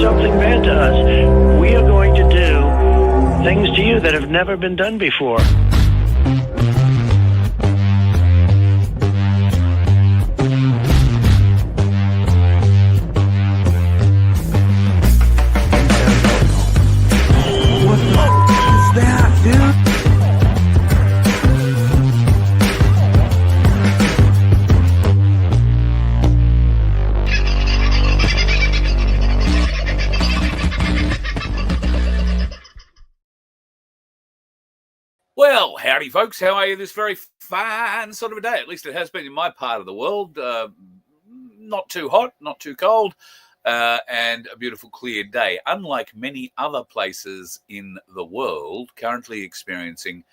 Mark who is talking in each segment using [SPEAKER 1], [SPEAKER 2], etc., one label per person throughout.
[SPEAKER 1] something bad to us, we are going to do things to you that have never been done before.
[SPEAKER 2] Well, howdy, folks. How are you this very fine sort of a day? At least it has been in my part of the world. Not too hot, not too cold, and a beautiful clear day. Unlike many other places in the world currently experiencing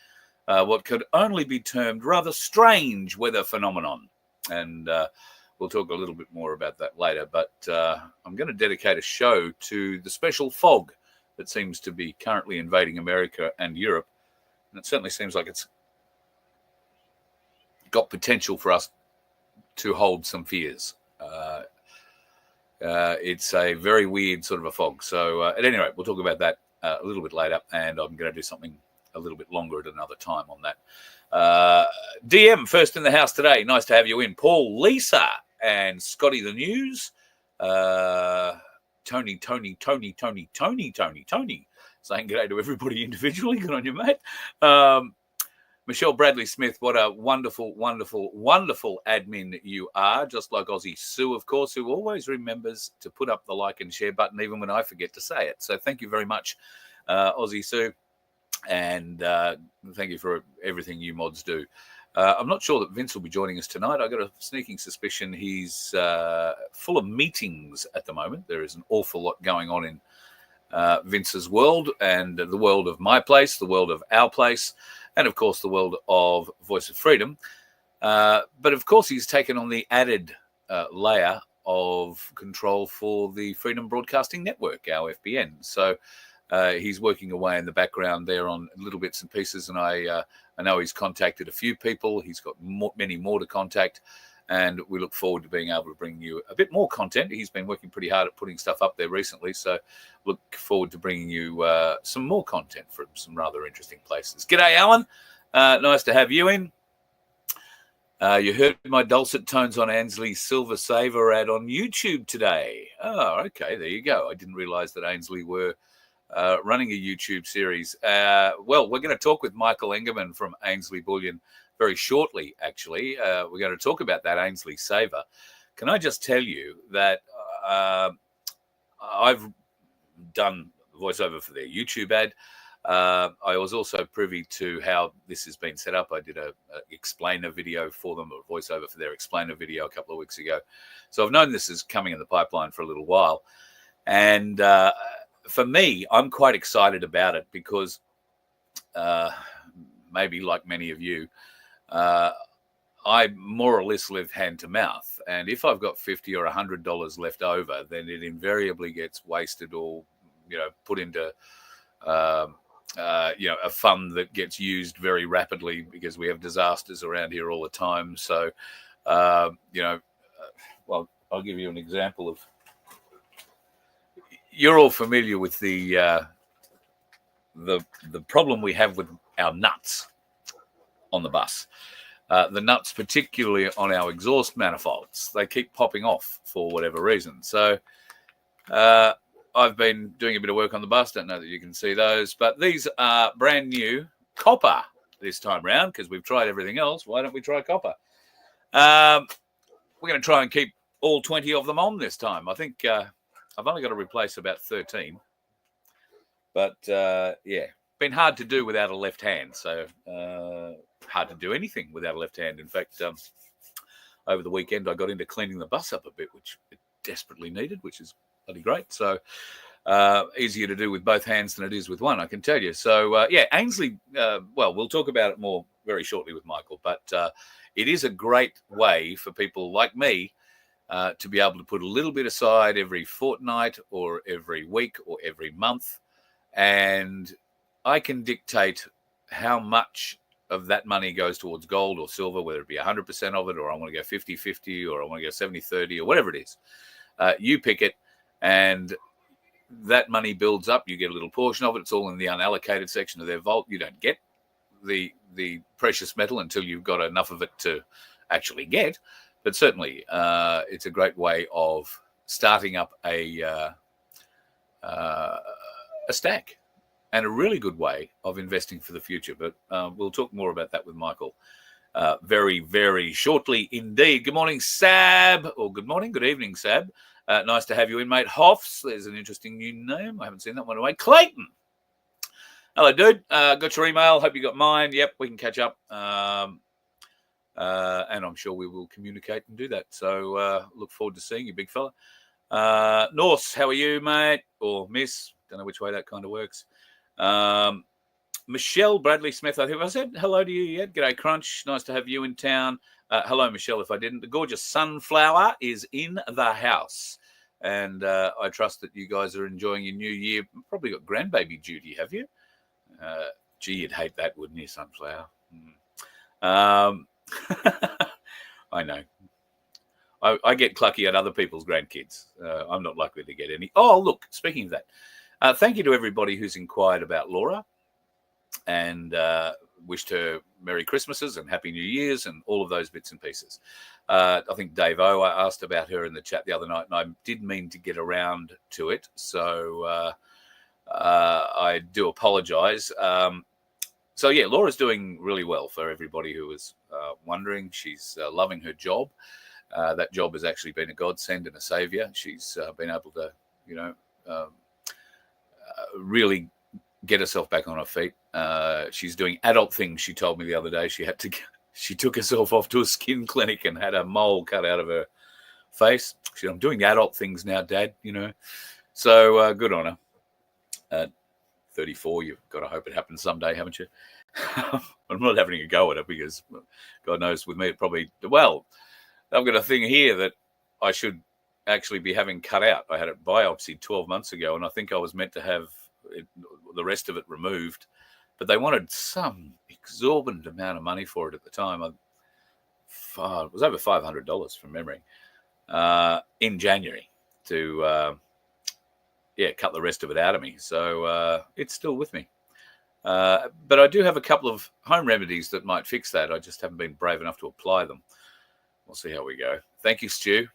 [SPEAKER 2] what could only be termed rather strange weather phenomenon. And we'll talk a little bit more about that later. But I'm going to dedicate a show to the special fog that seems to be currently invading America and Europe. And it certainly seems like it's got potential for us to hold some fears. It's a very weird sort of a fog. So at any rate, we'll talk about that a little bit later. And I'm going to do something a little bit longer at another time on that. DM, first in the house today. Nice to have you in. Paul, Lisa, and Scotty the News. Tony. Saying g'day to everybody individually. Good on you, mate. Michelle Bradley Smith, what a wonderful, wonderful, wonderful admin you are. Just like Aussie Sue, of course, who always remembers to put up the like and share button even when I forget to say it. So thank you very much, Aussie Sue. And thank you for everything you mods do. I'm not sure that Vince will be joining us tonight. I've got a sneaking suspicion he's full of meetings at the moment. There is an awful lot going on in Vince's world and the world of my place, the world of our place, and of course the world of Voice of Freedom. But of course he's taken on the added layer of control for the Freedom Broadcasting Network, our FBN. So he's working away in the background there on little bits and pieces, and I know he's contacted a few people. He's got many more to contact. And we look forward to being able to bring you a bit more content. He's been working pretty hard at putting stuff up there recently. So look forward to bringing you some more content from some rather interesting places. G'day, Alan. Nice to have you in. You heard my dulcet tones on Ainslie Saver ad on YouTube today. Oh, okay. There you go. I didn't realize that Ainslie were running a YouTube series. Well, we're going to talk with Michael Engerman from Ainslie Bullion very shortly, actually. We're going to talk about that Ainslie Saver. Can I just tell you that I've done voiceover for their YouTube ad. I was also privy to how this has been set up. I did a explainer video for them, a voiceover for their explainer video a couple of weeks ago. So I've known this is coming in the pipeline for a little while. And for me, I'm quite excited about it because maybe like many of you, I more or less live hand to mouth. And if I've got $50 or $100 left over, then it invariably gets wasted or, put into, a fund that gets used very rapidly because we have disasters around here all the time. So, well, I'll give you an example of, you're all familiar with the problem we have with our nuts on the bus. The nuts, particularly on our exhaust manifolds, they keep popping off for whatever reason. So I've been doing a bit of work on the bus. Don't know that you can see those, but these are brand new copper this time round because we've tried everything else. Why don't we try copper? We're going to try and keep all 20 of them on this time. I think I've only got to replace about 13. But, been hard to do without a left hand. So hard to do anything without a left hand. In fact, over the weekend, I got into cleaning the bus up a bit, which it desperately needed, which is bloody great. So easier to do with both hands than it is with one, I can tell you. So, Ainslie, we'll talk about it more very shortly with Michael, but it is a great way for people like me to be able to put a little bit aside every fortnight or every week or every month. And I can dictate how much of that money goes towards gold or silver, whether it be 100% of it, or I want to go 50-50, or I want to go 70-30, or whatever it is. You pick it, and that money builds up. You get a little portion of it. It's all in the unallocated section of their vault. You don't get the precious metal until you've got enough of it to actually get. But certainly, it's a great way of starting up a stack, and a really good way of investing for the future. But we'll talk more about that with Michael very, very shortly indeed. Good morning, Sab, or good morning, good evening, Sab. Nice to have you in, mate. Hoffs, there's an interesting new name. I haven't seen that one away. Clayton. Hello, dude. Got your email. Hope you got mine. Yep, we can catch up. And I'm sure we will communicate and do that. So look forward to seeing you, big fella. Norse, how are you, mate? Or miss? Don't know which way that kind of works. Michelle Bradley Smith, I think I said hello to you yet. G'day, Crunch. Nice to have you in town. Hello, Michelle, if I didn't. The gorgeous Sunflower is in the house. And I trust that you guys are enjoying your new year. Probably got grandbaby duty, have you? Gee, you'd hate that, wouldn't you, Sunflower? I know. I get clucky at other people's grandkids. I'm not likely to get any. Oh, look, speaking of that, thank you to everybody who's inquired about Laura and wished her Merry Christmases and Happy New Years and all of those bits and pieces. I think Dave O, I asked about her in the chat the other night, and I did mean to get around to it. So I do apologize. So, yeah, Laura's doing really well for everybody who was wondering. She's loving her job. That job has actually been a godsend and a savior. She's been able to, really get herself back on her feet. She's doing adult things. She told me the other day she took herself off to a skin clinic and had a mole cut out of her face. She said, I'm doing adult things now, Dad, So good on her. At 34, you've got to hope it happens someday, haven't you? I'm not having a go at it because God knows with me it probably, well, I've got a thing here that I should actually be having cut out. I had it biopsied 12 months ago, and I think I was meant to have the rest of it removed. But they wanted some exorbitant amount of money for it at the time. It was over $500 from memory in January to, cut the rest of it out of me. So it's still with me. But I do have a couple of home remedies that might fix that. I just haven't been brave enough to apply them. We'll see how we go. Thank you, Stu.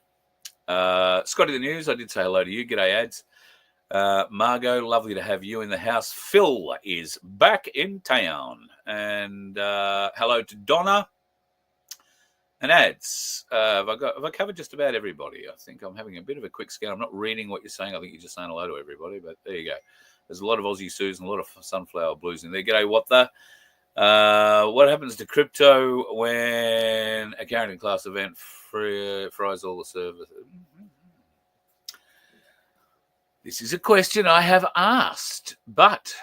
[SPEAKER 2] Scotty the News, I did say hello to you. G'day, ads. Margot, lovely to have you in the house. Phil is back in town. And hello to Donna and ads. Have I covered just about everybody? I think I'm having a bit of a quick scan. I'm not reading what you're saying. I think you're just saying hello to everybody. But there you go. There's a lot of Aussie Sues and a lot of Sunflower Blues in there. G'day, what the? What happens to crypto when a Carrington class event fries all the service? This is a question I have asked, but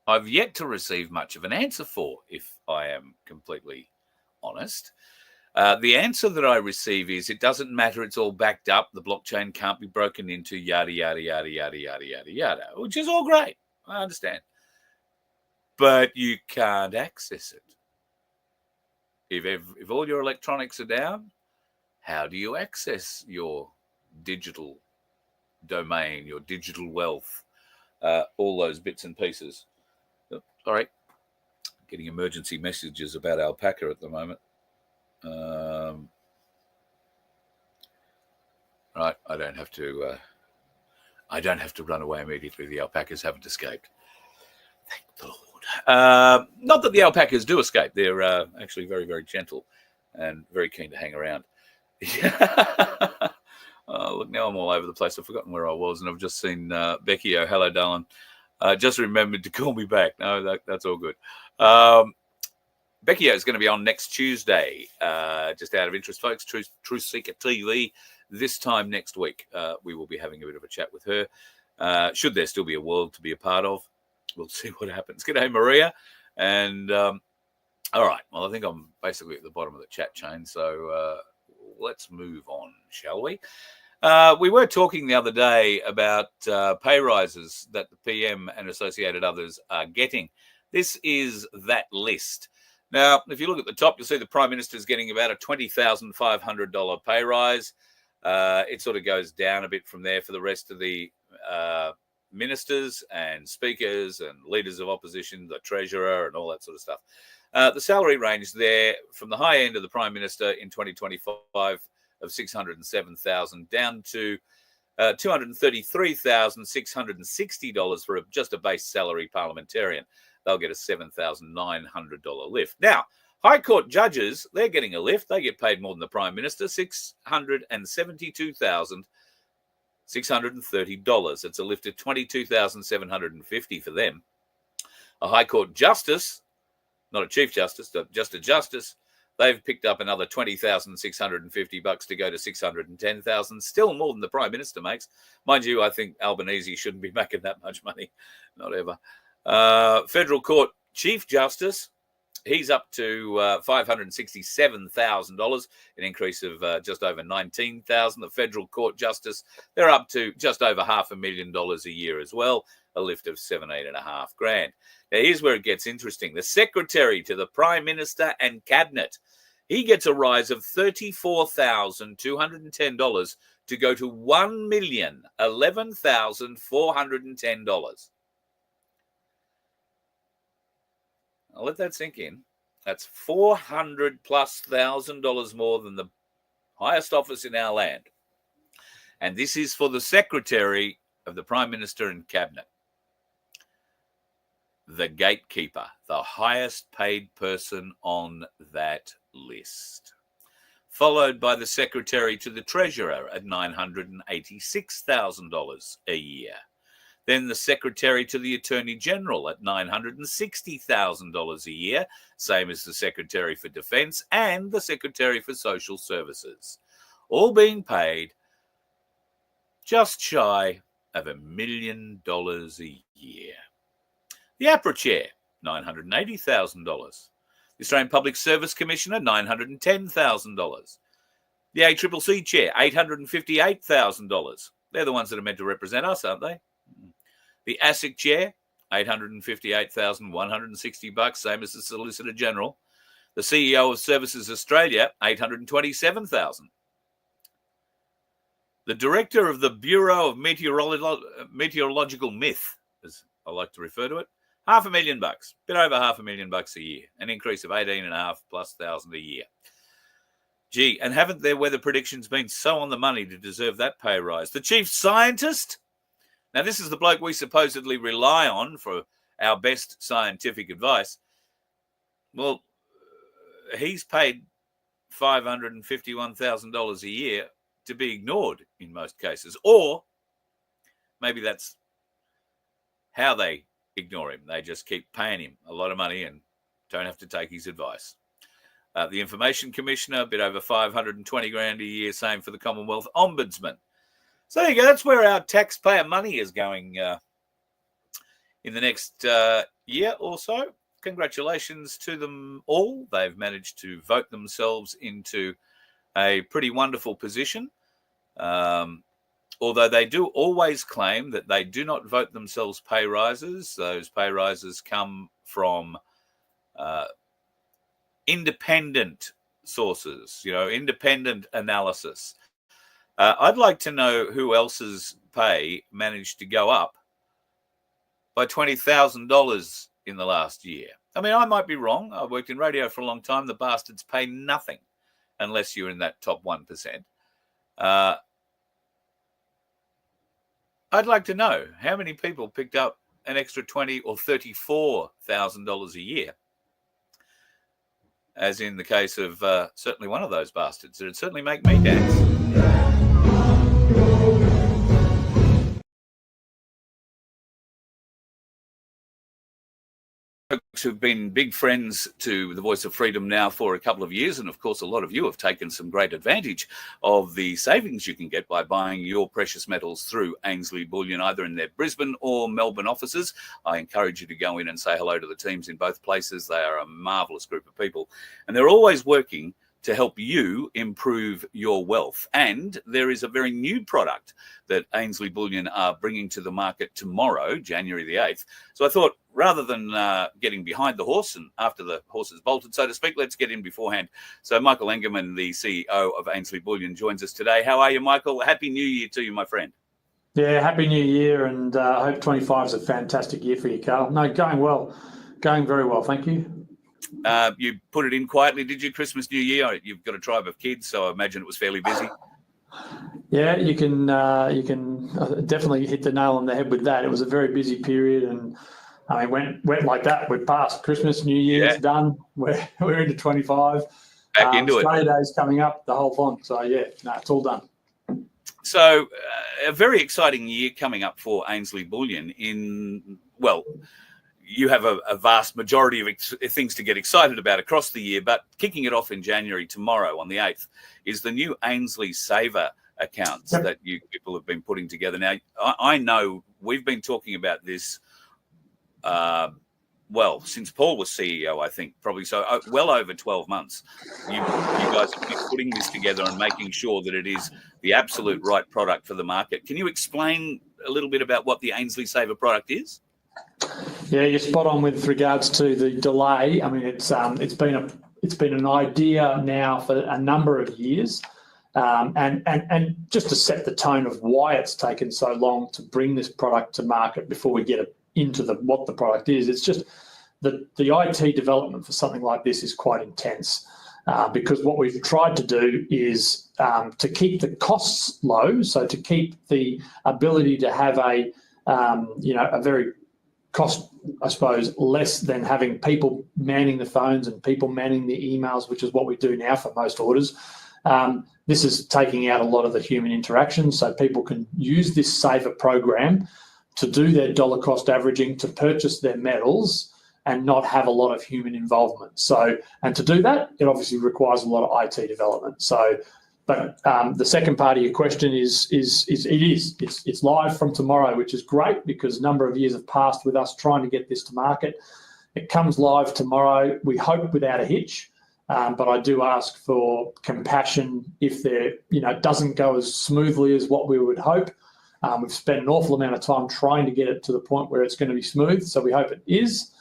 [SPEAKER 2] I've yet to receive much of an answer for, if I am completely honest. The answer that I receive is it doesn't matter. It's all backed up. The blockchain can't be broken into, yada, yada, yada, yada, yada, yada, yada, which is all great. I understand. But you can't access it. If all your electronics are down, how do you access your digital domain, your digital wealth, all those bits and pieces? Sorry, getting emergency messages about alpaca at the moment. Right, I don't have to run away immediately. The alpacas haven't escaped. Thank the Lord. Not that the alpacas do escape. They're actually very, very gentle and very keen to hang around. Look, now I'm all over the place. I've forgotten where I was, and I've just seen Becky. Oh, hello, darling. Just remembered to call me back. No, that's all good. Becky is going to be on next Tuesday. Just out of interest, folks, Truth Seeker TV. This time next week, we will be having a bit of a chat with her. Should there still be a world to be a part of? We'll see what happens. G'day, Maria. And all right, well, I think I'm basically at the bottom of the chat chain, so let's move on, shall we? We were talking the other day about pay rises that the PM and associated others are getting. This is that list. Now, if you look at the top, you'll see the Prime Minister is getting about a $20,500 pay rise. It sort of goes down a bit from there for the rest of the ministers and speakers and leaders of opposition, the treasurer and all that sort of stuff. The salary range there from the high end of the Prime Minister in 2025 of $607,000 down to $233,660 for just a base salary parliamentarian. They'll get a $7,900 lift. Now, High Court judges, they're getting a lift. They get paid more than the Prime Minister, $672,630. It's a lift of $22,750 for them. A High Court justice, not a Chief Justice, just a justice, they've picked up another $20,650 to go to $610,000, still more than the Prime Minister makes. Mind you, I think Albanese shouldn't be making that much money, not ever. Federal Court Chief Justice, he's up to $567,000, an increase of just over $19,000. The Federal Court Justice, they're up to just over $500,000 a year as well, a lift of $17,500. Now, here's where it gets interesting. The Secretary to the Prime Minister and Cabinet, he gets a rise of $34,210 to go to $1,011,410. I'll let that sink in. That's $400,000+ more than the highest office in our land. And this is for the Secretary of the Prime Minister and Cabinet. The gatekeeper, the highest paid person on that list. Followed by the Secretary to the Treasurer at $986,000 a year. Then the Secretary to the Attorney General at $960,000 a year, same as the Secretary for Defence and the Secretary for Social Services, all being paid just shy of $1 million a year. The APRA Chair, $980,000. The Australian Public Service Commissioner, $910,000. The ACCC Chair, $858,000. They're the ones that are meant to represent us, aren't they? The ASIC Chair, $858,160, same as the Solicitor General. The CEO of Services Australia, $827,000. The Director of the Bureau of Meteorological Myth, as I like to refer to it, $500,000, bit over $500,000 a year, an increase of $18,500+ a year. Gee, and haven't their weather predictions been so on the money to deserve that pay rise? The Chief Scientist, now this is the bloke we supposedly rely on for our best scientific advice. Well, he's paid $551,000 a year to be ignored in most cases. Or maybe that's how they ignore him. They just keep paying him a lot of money and don't have to take his advice. The Information Commissioner, a bit over $520,000 a year, same for the Commonwealth Ombudsman. So there you go. That's where our taxpayer money is going in the next year or so. Congratulations to them all. They've managed to vote themselves into a pretty wonderful position. Although they do always claim that they do not vote themselves pay rises. Those pay rises come from independent sources, independent analysis. I'd like to know who else's pay managed to go up by $20,000 in the last year. I mean, I might be wrong. I've worked in radio for a long time. The bastards pay nothing unless you're in that top 1%. I'd like to know how many people picked up an extra $20,000 or $34,000 a year, as in the case of certainly one of those bastards. It'd certainly make me dance. Folks who've been big friends to the Voice of Freedom now for a couple of years, and of course a lot of you have taken some great advantage of the savings you can get by buying your precious metals through Ainslie Bullion, either in their Brisbane or Melbourne offices. I encourage you to go in and say hello to the teams in both places. They are a marvellous group of people, and they're always working to help you improve your wealth. And there is a very new product that Ainslie Bullion are bringing to the market tomorrow, January the 8th. So I thought, rather than getting behind the horse and after the horse has bolted, so to speak, let's get in beforehand. So Michael Engerman, the CEO of Ainslie Bullion, joins us today. How are you, Michael? Happy New Year to you, my friend.
[SPEAKER 3] Yeah, happy New Year, and I hope 25 is a fantastic year for you, Carl. No, going well, going very well, thank you.
[SPEAKER 2] You put it in quietly, did you? Christmas, New Year. You've got a tribe of kids, so I imagine it was fairly busy.
[SPEAKER 3] Yeah, you can definitely hit the nail on the head with that. It was a very busy period, and I mean, went like that. We're past Christmas, New Year's done. We're into 25.
[SPEAKER 2] Back into
[SPEAKER 3] Australia Day's coming up, the whole thing. So yeah, no, it's all done.
[SPEAKER 2] So a very exciting year coming up for Ainslie Bullion. You have a vast majority of things to get excited about across the year, but kicking it off in January, tomorrow on the 8th, is the new Ainslie Saver accounts that you people have been putting together. Now, I know we've been talking about this, since Paul was CEO, I think, probably so, well over 12 months. You guys have been putting this together and making sure that it is the absolute right product for the market. Can you explain a little bit about what the Ainslie Saver product is?
[SPEAKER 3] Yeah, you're spot on with regards to the delay. I mean, it's been an idea now for a number of years, and just to set the tone of why it's taken so long to bring this product to market before we get into what the product is. It's just the IT development for something like this is quite intense, because what we've tried to do is to keep the costs low, so to keep the ability to have a very cost, I suppose, less than having people manning the phones and people manning the emails, which is what we do now for most orders. This is taking out a lot of the human interaction, so people can use this saver program to do their dollar cost averaging, to purchase their metals and not have a lot of human involvement. So, and to do that, it obviously requires a lot of IT development. So, but the second part of your question is it's live from tomorrow, which is great because a number of years have passed with us trying to get this to market. It comes live tomorrow. We hope without a hitch, but I do ask for compassion if it doesn't go as smoothly as what we would hope. We've spent an awful amount of time trying to get it to the point where it's going to be smooth, so we hope it is.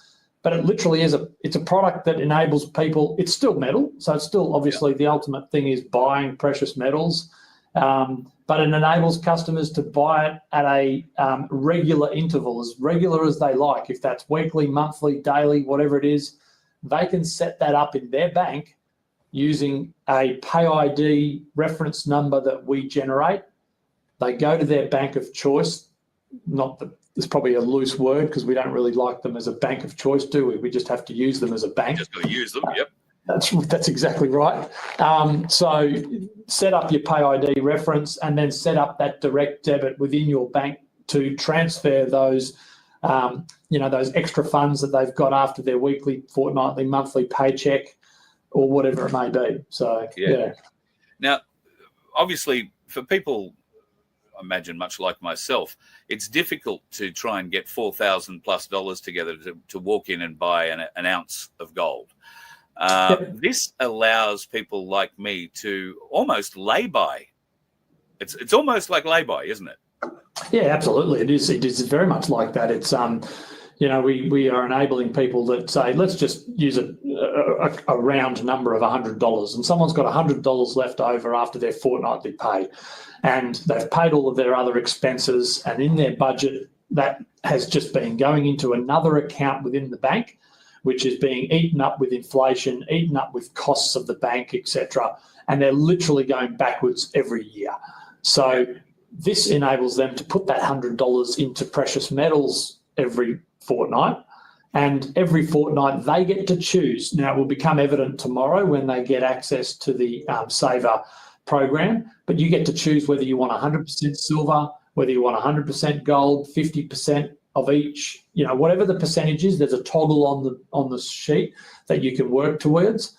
[SPEAKER 3] But it literally is it's a product that enables people. It's still metal, so it's still obviously the ultimate thing is buying precious metals, but it enables customers to buy it at a regular interval, as regular as they like. If that's weekly, monthly, daily, whatever it is, they can set that up in their bank using a pay ID reference number that we generate. They go to their bank of choice, it's probably a loose word because we don't really like them as a bank of choice, do we? We just have to use them as a bank.
[SPEAKER 2] Just got to use them, yep.
[SPEAKER 3] That's exactly right. So set up your pay ID reference and then set up that direct debit within your bank to transfer those, those extra funds that they've got after their weekly, fortnightly, monthly paycheck or whatever it may be. So, yeah.
[SPEAKER 2] Now, obviously, for people, I imagine much like myself, it's difficult to try and get $4,000+ together to walk in and buy an ounce of gold. This allows people like me to almost lay-by. It's almost like lay-by, isn't it?
[SPEAKER 3] Yeah, absolutely. It is. It is very much like that. It's we are enabling people that say, let's just use a round number of $100, and someone's got $100 left over after their fortnightly pay, and they've paid all of their other expenses, and in their budget that has just been going into another account within the bank, which is being eaten up with inflation, eaten up with costs of the bank, etc. And they're literally going backwards every year. So this enables them to put that $100 into precious metals every fortnight, and every fortnight they get to choose. Now, it will become evident tomorrow when they get access to the Saver program, but you get to choose whether you want 100% silver, whether you want 100% gold, 50% of each, whatever the percentage is. There's a toggle on the sheet that you can work towards.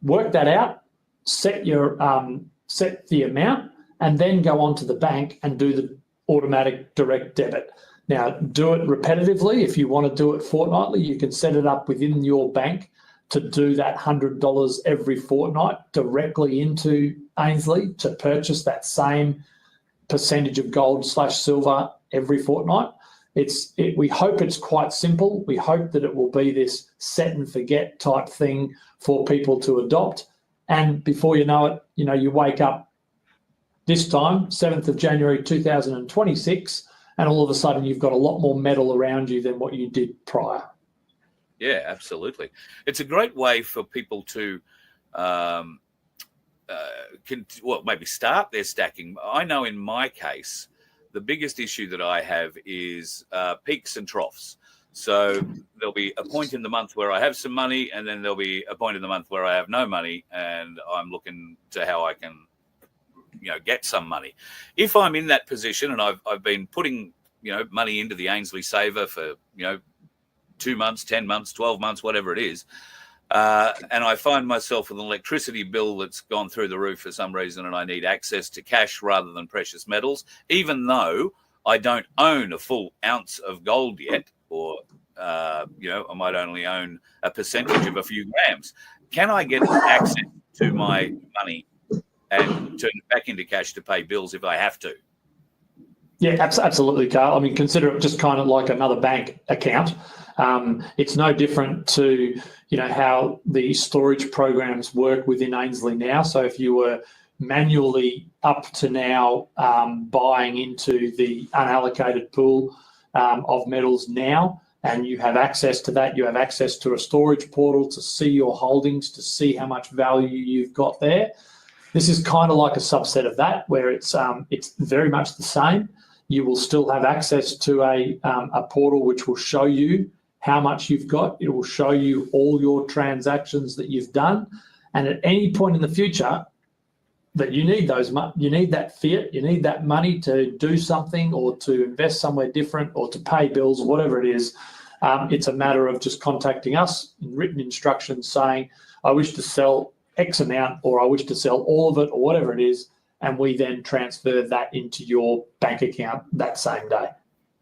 [SPEAKER 3] Work that out, set the amount, and then go on to the bank and do the automatic direct debit. Now, do it repetitively. If you want to do it fortnightly, you can set it up within your bank to do that $100 every fortnight directly into Ainslie to purchase that same percentage of gold/silver every fortnight. We hope it's quite simple. We hope that it will be this set and forget type thing for people to adopt. And before you know it, you wake up this time, 7th of January 2026, and all of a sudden you've got a lot more metal around you than what you did prior.
[SPEAKER 2] Yeah, absolutely. It's a great way for people to maybe start their stacking. I know in my case, the biggest issue that I have is peaks and troughs. So there'll be a point in the month where I have some money, and then there'll be a point in the month where I have no money, and I'm looking to how I can, get some money. If I'm in that position and I've been putting, money into the Ainslie Saver for, 2 months, 10 months, 12 months, whatever it is, and I find myself with an electricity bill that's gone through the roof for some reason, and I need access to cash rather than precious metals, even though I don't own a full ounce of gold yet, or, I might only own a percentage of a few grams. Can I get access to my money and turn it back into cash to pay bills if I have to?
[SPEAKER 3] Yeah, absolutely, Carl. I mean, consider it just kind of like another bank account. It's no different to, how the storage programs work within Ainslie now. So if you were manually up to now buying into the unallocated pool of metals now, and you have access to that, you have access to a storage portal to see your holdings, to see how much value you've got there. This is kind of like a subset of that, where it's very much the same. You will still have access to a portal which will show you how much you've got. It will show you all your transactions that you've done, and at any point in the future that you need you need that fiat, you need that money to do something or to invest somewhere different or to pay bills or whatever it is. It's a matter of just contacting us in written instructions saying, I wish to sell X amount, or I wish to sell all of it, or whatever it is, and we then transfer that into your bank account that same day.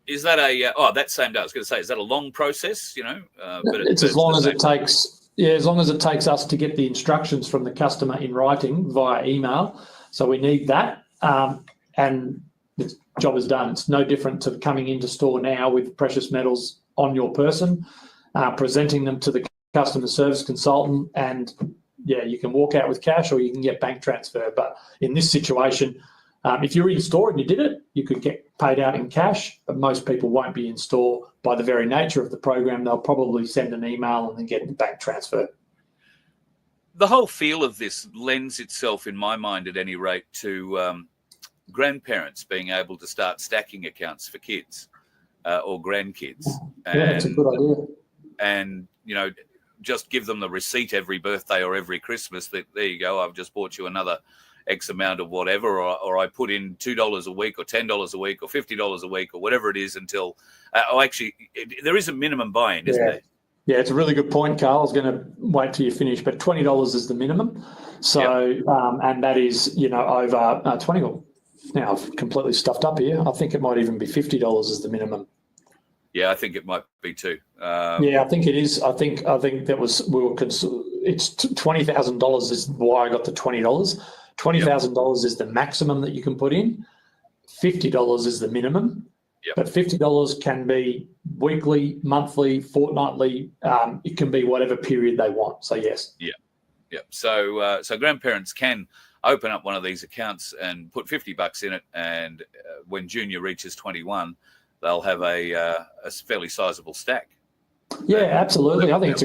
[SPEAKER 2] Is that that same day? I was going to say, is that a long process? But
[SPEAKER 3] it's as long as it takes. Yeah, as long as it takes us to get the instructions from the customer in writing via email. So we need that, and the job is done. It's no different to coming into store now with precious metals on your person, presenting them to the customer service consultant, and you can walk out with cash or you can get bank transfer. But in this situation, if you're in store and you did it, you could get paid out in cash, but most people won't be in store by the very nature of the program. They'll probably send an email and then get the bank transfer.
[SPEAKER 2] The whole feel of this lends itself, in my mind at any rate, to grandparents being able to start stacking accounts for kids or grandkids.
[SPEAKER 3] That's a good idea.
[SPEAKER 2] And, just give them the receipt every birthday or every Christmas that, there you go, I've just bought you another X amount of whatever, or I put in $2 a week or $10 a week or $50 a week or whatever it is until there is a minimum buy-in, isn't there?
[SPEAKER 3] Yeah, it's a really good point, Carl. I was going to wait till you finish, but $20 is the minimum. So, and that is, over 20. Now I've completely stuffed up here. I think it might even be $50 is the minimum.
[SPEAKER 2] Yeah, I think it might be too.
[SPEAKER 3] I think it is. I think that was it's $20,000 is why I got the $20. $20,000 is the maximum that you can put in. $50 is the minimum.
[SPEAKER 2] Yep.
[SPEAKER 3] But $50 can be weekly, monthly, fortnightly. It can be whatever period they want. So yes.
[SPEAKER 2] Yeah. So grandparents can open up one of these accounts and put $50 in it, and when Junior reaches 21, they'll have a fairly sizable stack.
[SPEAKER 3] Yeah, absolutely. I think it's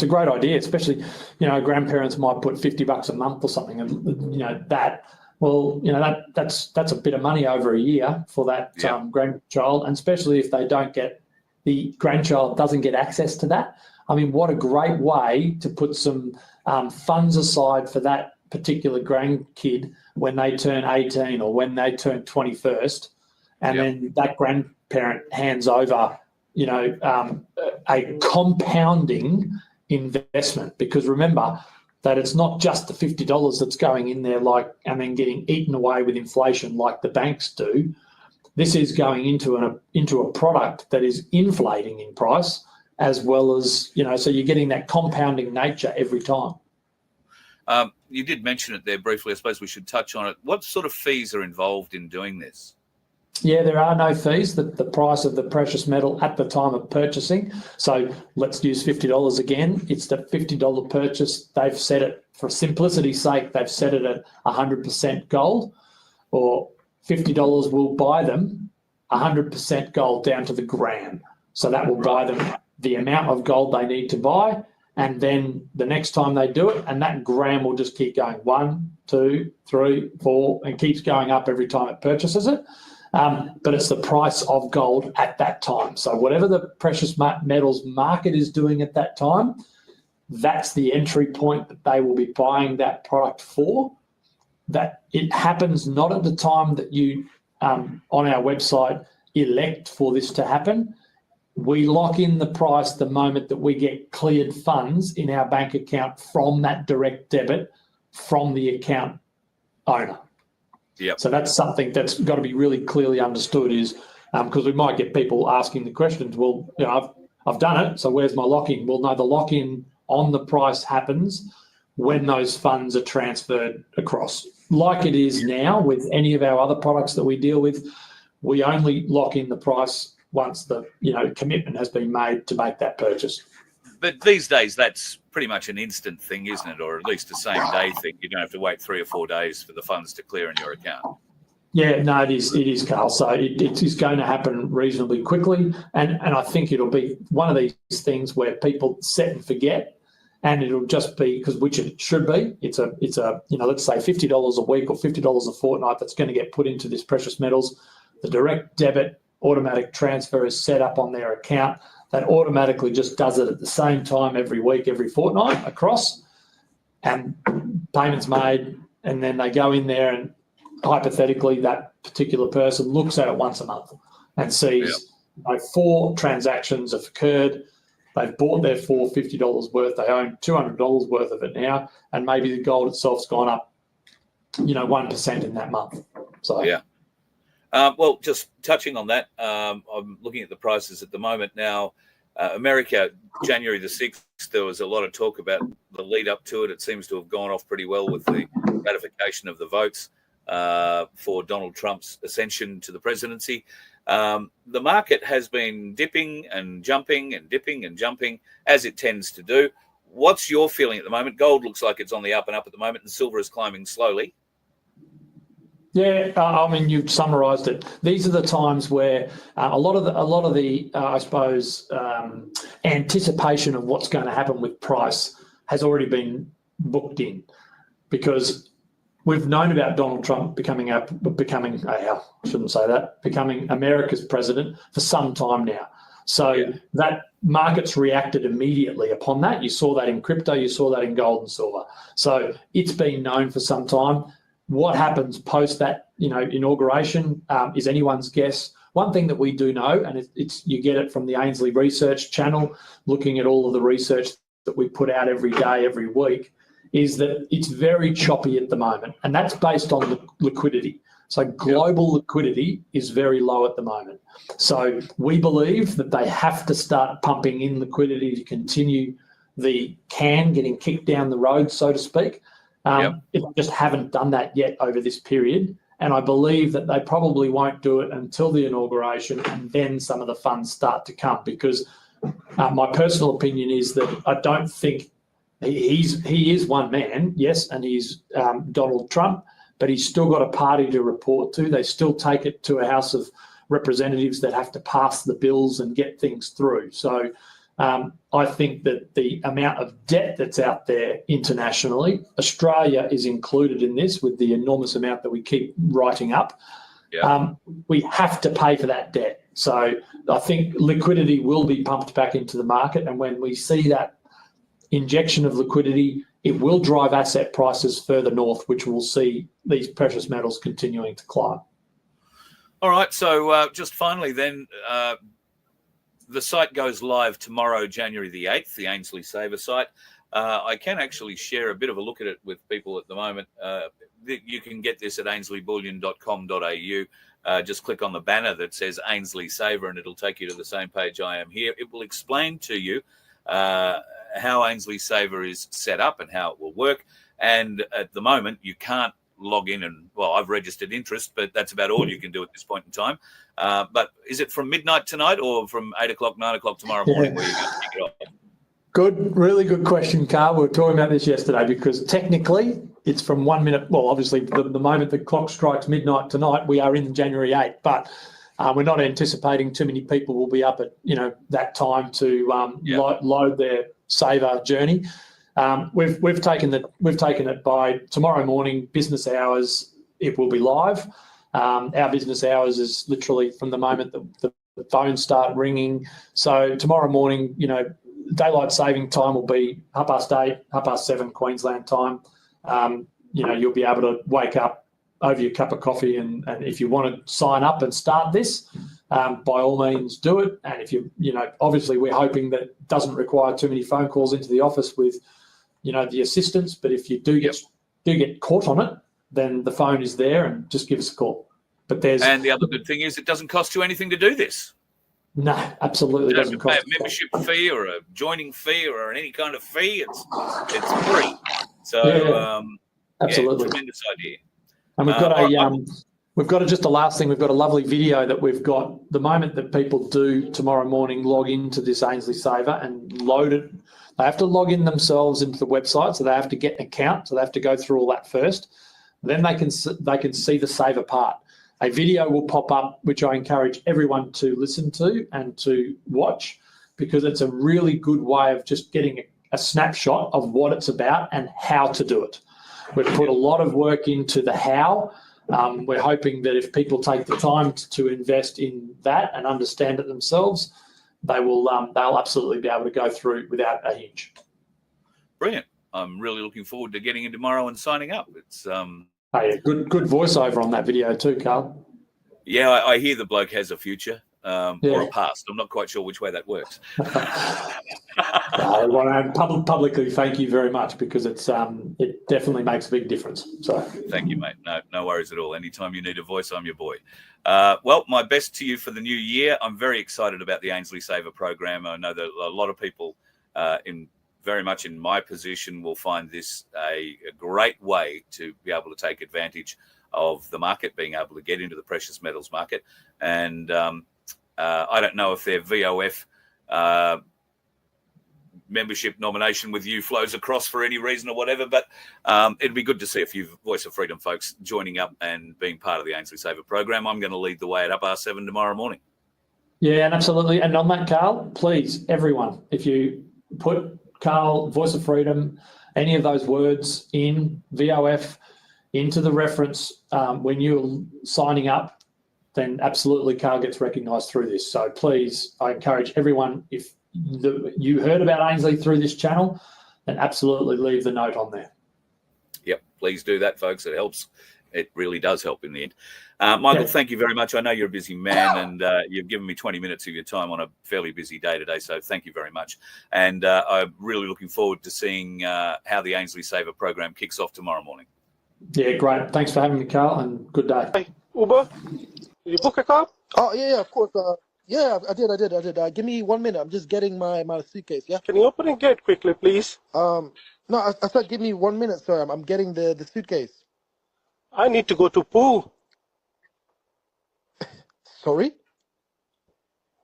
[SPEAKER 3] a great idea, especially, grandparents might put $50 a month or something, and that's a bit of money over a year for that grandchild, and especially if the grandchild doesn't get access to that. I mean, what a great way to put some funds aside for that particular grandkid when they turn 18 or when they turn 21st, and then that grandparent hands over a compounding investment, because remember that it's not just the $50 that's going in there and then getting eaten away with inflation like the banks do. This is going into a product that is inflating in price, as well as, so you're getting that compounding nature every time.
[SPEAKER 2] You did mention it there briefly. I suppose we should touch on it. What sort of fees are involved in doing this?
[SPEAKER 3] Yeah, there are no fees. The price of the precious metal at the time of purchasing. So let's use $50 again. It's the $50 purchase. They've set it, for simplicity's sake, they've set it at 100% gold, or $50 will buy them 100% gold down to the gram. So that will buy them the amount of gold they need to buy. And then the next time they do it, and that gram will just keep going 1, 2, 3, 4, and keeps going up every time it purchases it. But it's the price of gold at that time. So whatever the precious metals market is doing at that time, that's the entry point that they will be buying that product for. That it happens not at the time that you, on our website, elect for this to happen. We lock in the price the moment that we get cleared funds in our bank account from that direct debit from the account owner.
[SPEAKER 2] Yep.
[SPEAKER 3] So that's something that's got to be really clearly understood, is because we might get people asking the questions, well, you know, I've done it, so where's my lock-in? Well, no, the lock-in on the price happens when those funds are transferred across. Like it is now with any of our other products that we deal with, we only lock in the price once the commitment has been made to make that purchase.
[SPEAKER 2] But these days, that's pretty much an instant thing, isn't it? Or at least a same day thing. You don't have to wait 3 or 4 days for the funds to clear in your account.
[SPEAKER 3] Yeah, no, it is, Carl. So it is going to happen reasonably quickly. And I think it'll be one of these things where people set and forget, and it'll just be, which it should be, it's a let's say $50 a week or $50 a fortnight that's going to get put into this precious metals. The direct debit automatic transfer is set up on their account. That automatically just does it at the same time every week, every fortnight across, and payments made, and then they go in there and hypothetically that particular person looks at it once a month and sees 4 transactions have occurred. They've bought their $450 worth. They own $200 worth of it now, and maybe the gold itself's gone up, 1% in that month. So
[SPEAKER 2] yeah. Well, just touching on that, I'm looking at the prices at the moment now. America, January the 6th, there was a lot of talk about the lead up to it. It seems to have gone off pretty well with the ratification of the votes for Donald Trump's ascension to the presidency. The market has been dipping and jumping and dipping and jumping, as it tends to do. What's your feeling at the moment? Gold looks like it's on the up and up at the moment, and silver is climbing slowly.
[SPEAKER 3] Yeah, I mean, you've summarised it. These are the times where a lot of the I suppose anticipation of what's going to happen with price has already been booked in, because we've known about Donald Trump becoming America's president for some time now. So that market's reacted immediately upon that. You saw that in crypto, you saw that in gold and silver. So it's been known for some time. What happens post that, inauguration is anyone's guess. One thing that we do know, and it's you get it from the Ainslie Research channel, looking at all of the research that we put out every day, every week, is that it's very choppy at the moment, and that's based on liquidity. So global liquidity is very low at the moment. So we believe that they have to start pumping in liquidity to continue the can getting kicked down the road, so to speak. If they just haven't done that yet over this period. And I believe that they probably won't do it until the inauguration, and then some of the funds start to come, because my personal opinion is that I don't think he is one man, yes, and he's Donald Trump, but he's still got a party to report to. They still take it to a House of Representatives that have to pass the bills and get things through. So I think that the amount of debt that's out there internationally, Australia is included in this with the enormous amount that we keep writing up. We have to pay for that debt. So I think liquidity will be pumped back into the market. And when we see that injection of liquidity, it will drive asset prices further north, which will see these precious metals continuing to climb.
[SPEAKER 2] All right. So just finally then, the site goes live tomorrow, January the 8th, the Ainslie Saver site. I can actually share a bit of a look at it with people at the moment. You can get this at ainslebullion.com.au. Just click on the banner that says Ainslie Saver and it'll take you to the same page I am here. It will explain to you how Ainslie Saver is set up and how it will work. And at the moment, you can't log in and, well, I've registered interest, but that's about all you can do at this point in time. But is it from midnight tonight or from 8 o'clock, 9 o'clock tomorrow morning where you're going to kick it off?
[SPEAKER 3] Good, really good question, Carl. We were talking about this yesterday because technically it's from 1 minute. Well, obviously, the moment the clock strikes midnight tonight, we are in January 8th, but we're not anticipating too many people will be up at that time to load their saver journey. We've taken it by tomorrow morning business hours. It will be live. Our business hours is literally from the moment the phones start ringing. So tomorrow morning, daylight saving time will be 8:30, 7:30 Queensland time. You'll be able to wake up over your cup of coffee, and if you want to sign up and start this, by all means do it. And if obviously we're hoping that it doesn't require too many phone calls into the office with, the assistants. But if you do get caught on it, then the phone is there, and just give us a call. And
[SPEAKER 2] the other good thing is it doesn't cost you anything to do this.
[SPEAKER 3] No, absolutely doesn't cost.
[SPEAKER 2] You don't have to pay a membership fee or a joining fee or any kind of fee. It's free. So
[SPEAKER 3] absolutely,
[SPEAKER 2] tremendous idea.
[SPEAKER 3] And we've got just the last thing. We've got a lovely video that we've got. The moment that people do tomorrow morning log into this Ainslie Saver and load it, they have to log in themselves into the website, so they have to get an account. So they have to go through all that first. Then they can see the saver part. A video will pop up, which I encourage everyone to listen to and to watch, because it's a really good way of just getting a snapshot of what it's about and how to do it. We've put a lot of work into the how. We're hoping that if people take the time to invest in that and understand it themselves, they'll absolutely be able to go through without a hitch.
[SPEAKER 2] Brilliant. I'm really looking forward to getting in tomorrow and signing up. It's
[SPEAKER 3] good voiceover on that video too, Carl.
[SPEAKER 2] Yeah, I hear the bloke has a future or a past. I'm not quite sure which way that works.
[SPEAKER 3] I want to publicly thank you very much, because it definitely makes a big difference. So
[SPEAKER 2] thank you, mate. No worries at all. Anytime you need a voice, I'm your boy. Well, my best to you for the new year. I'm very excited about the Ainslie Saver program. I know that a lot of people very much in my position will find this a great way to be able to take advantage of the market, being able to get into the precious metals market. And I don't know if their VOF membership nomination with you flows across for any reason or whatever, but it'd be good to see a few Voice of Freedom folks joining up and being part of the Ainslie Saver program. I'm going to lead the way at 7:30 tomorrow morning.
[SPEAKER 3] Yeah, and absolutely. And on that, Carl, please, everyone, if you put Carl, Voice of Freedom, any of those words in VOF into the reference when you're signing up, then absolutely Carl gets recognised through this. So please, I encourage everyone, if you heard about Ainslie through this channel, then absolutely leave the note on there.
[SPEAKER 2] Yep, please do that, folks. It helps. It really does help in the end. Michael, thank you very much. I know you're a busy man, and you've given me 20 minutes of your time on a fairly busy day today, so thank you very much. And I'm really looking forward to seeing how the Ainslie Saver program kicks off tomorrow morning.
[SPEAKER 3] Yeah, great. Thanks for having me, Carl, and good day.
[SPEAKER 4] Hey, Uber, did you book a car?
[SPEAKER 5] Oh, yeah, of course. Yeah, I did. Give me 1 minute. I'm just getting my suitcase, yeah?
[SPEAKER 4] Can you open the gate quickly, please?
[SPEAKER 5] No, I said give me 1 minute, sir. I'm getting the suitcase.
[SPEAKER 4] I need to go to poo.
[SPEAKER 5] Sorry?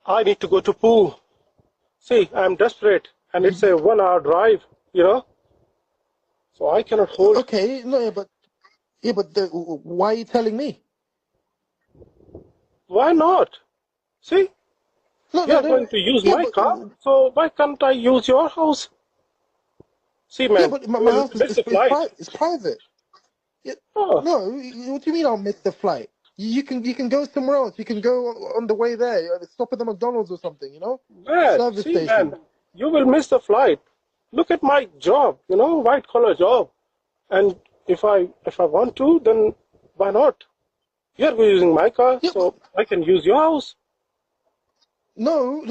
[SPEAKER 4] I need to go to poo. See, I'm desperate, and it's a 1 hour drive, So I cannot hold.
[SPEAKER 5] Okay, no, but why are you telling me?
[SPEAKER 4] Why not? See, you're going to use my car, so why can't I use your house? See, man,
[SPEAKER 5] yeah, but my house is private. Yeah,
[SPEAKER 4] oh.
[SPEAKER 5] No, what do you mean I'll miss the flight? You can go somewhere else. You can go on the way there. Stop at the McDonald's or something,
[SPEAKER 4] Man,
[SPEAKER 5] Service station.
[SPEAKER 4] Man, you will miss the flight. Look at my job, white collar job. And if I want to, then why not? You're using my car, so I can use your house.
[SPEAKER 5] No.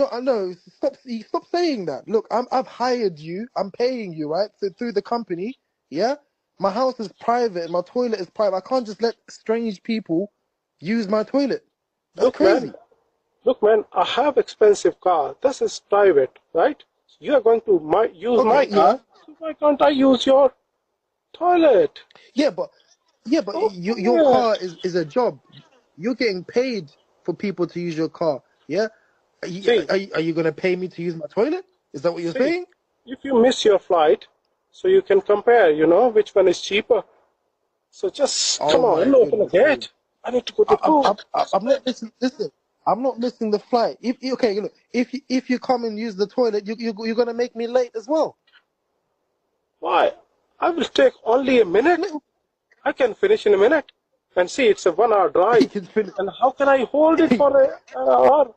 [SPEAKER 5] Stop saying that. Look, I've hired you. I'm paying you, right? So through the company, yeah. My house is private. My toilet is private. I can't just let strange people use my toilet. That's crazy.
[SPEAKER 4] Look, man, I have expensive car. This is private, right? You are going to use my car. So why can't I use your toilet?
[SPEAKER 5] Yeah, but Yeah, but
[SPEAKER 4] Oh,
[SPEAKER 5] your
[SPEAKER 4] yeah.
[SPEAKER 5] car is a job. You're getting paid for people to use your car. Yeah.
[SPEAKER 4] See,
[SPEAKER 5] Are you gonna pay me to use my toilet? Is that what you're
[SPEAKER 4] see,
[SPEAKER 5] saying?
[SPEAKER 4] if you miss your flight, so you can compare, which one is cheaper. So just come
[SPEAKER 5] Oh my
[SPEAKER 4] on, open the
[SPEAKER 5] goodness me.
[SPEAKER 4] gate. I need to go to poo.
[SPEAKER 5] I'm not missing. Listen, I'm not missing the flight. Okay, look, if you come and use the toilet, you're gonna make me late as well.
[SPEAKER 4] Why? I will take only a minute.
[SPEAKER 5] Little,
[SPEAKER 4] I can finish in a minute. And see, it's a 1 hour
[SPEAKER 5] you
[SPEAKER 4] drive.
[SPEAKER 5] can finish.
[SPEAKER 4] And how can I hold it for an hour?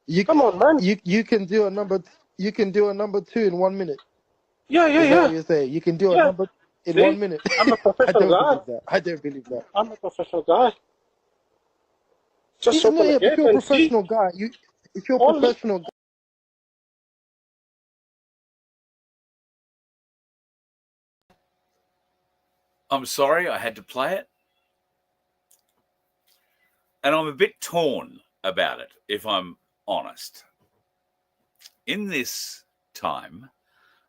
[SPEAKER 5] You
[SPEAKER 4] Come on, man.
[SPEAKER 5] you can do a number. You can do a number 2 in 1 minute.
[SPEAKER 4] Yeah, yeah,
[SPEAKER 5] Is that what
[SPEAKER 4] yeah.
[SPEAKER 5] you're saying? You can do a
[SPEAKER 4] Yeah.
[SPEAKER 5] number in
[SPEAKER 4] See,
[SPEAKER 5] 1 minute.
[SPEAKER 4] I'm a
[SPEAKER 5] I
[SPEAKER 4] professional
[SPEAKER 5] don't
[SPEAKER 4] guy.
[SPEAKER 5] believe that. I don't believe that.
[SPEAKER 4] I'm a professional guy. Just
[SPEAKER 5] No,
[SPEAKER 4] open the
[SPEAKER 5] yeah, but if
[SPEAKER 4] gate
[SPEAKER 5] you're a
[SPEAKER 4] and see.
[SPEAKER 5] professional guy, if you're a
[SPEAKER 4] Only.
[SPEAKER 5] professional guy,
[SPEAKER 2] I'm sorry, I had to play it. And I'm a bit torn about it, if I'm honest. In this time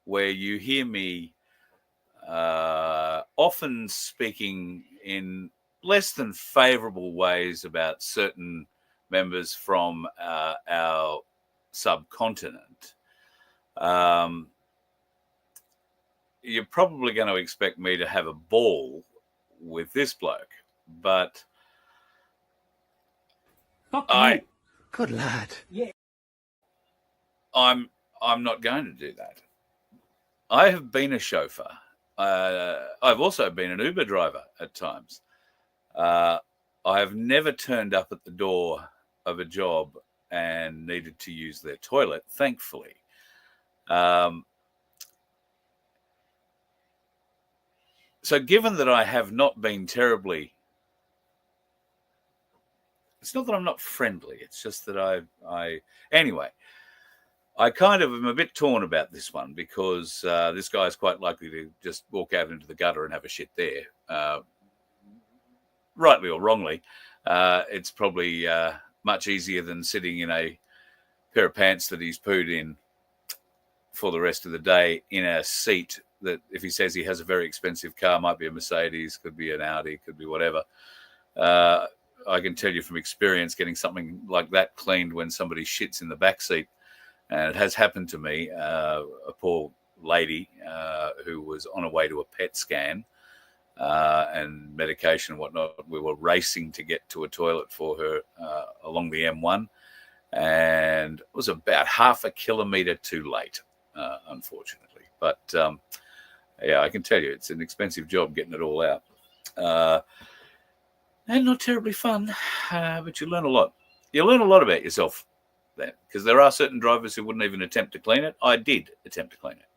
[SPEAKER 2] where you hear me often speaking in less than favorable ways about certain members from our subcontinent, you're probably going to expect me to have a ball with this bloke, but
[SPEAKER 6] Good lad.
[SPEAKER 2] I'm not going to do that. I have been a chauffeur. I've also been an Uber driver at times. I have never turned up at the door of a job and needed to use their toilet, thankfully. So given that I have not been terribly, it's not that I'm not friendly, it's just that anyway, I kind of am a bit torn about this one because this guy is quite likely to just walk out into the gutter and have a shit there. Rightly or wrongly, it's probably much easier than sitting in a pair of pants that he's pooed in for the rest of the day in a seat that, if he says he has a very expensive car, might be a Mercedes, could be an Audi, could be whatever. I can tell you from experience, getting something like that cleaned when somebody shits in the back seat, and it has happened to me, a poor lady who was on her way to a PET scan and medication and whatnot. We were racing to get to a toilet for her along the M1, and it was about half a kilometre too late, unfortunately. But yeah, I can tell you, it's an expensive job getting it all out. And not terribly fun, but you learn a lot. You learn a lot about yourself then, because there are certain drivers who wouldn't even attempt to clean it. I did attempt to clean it.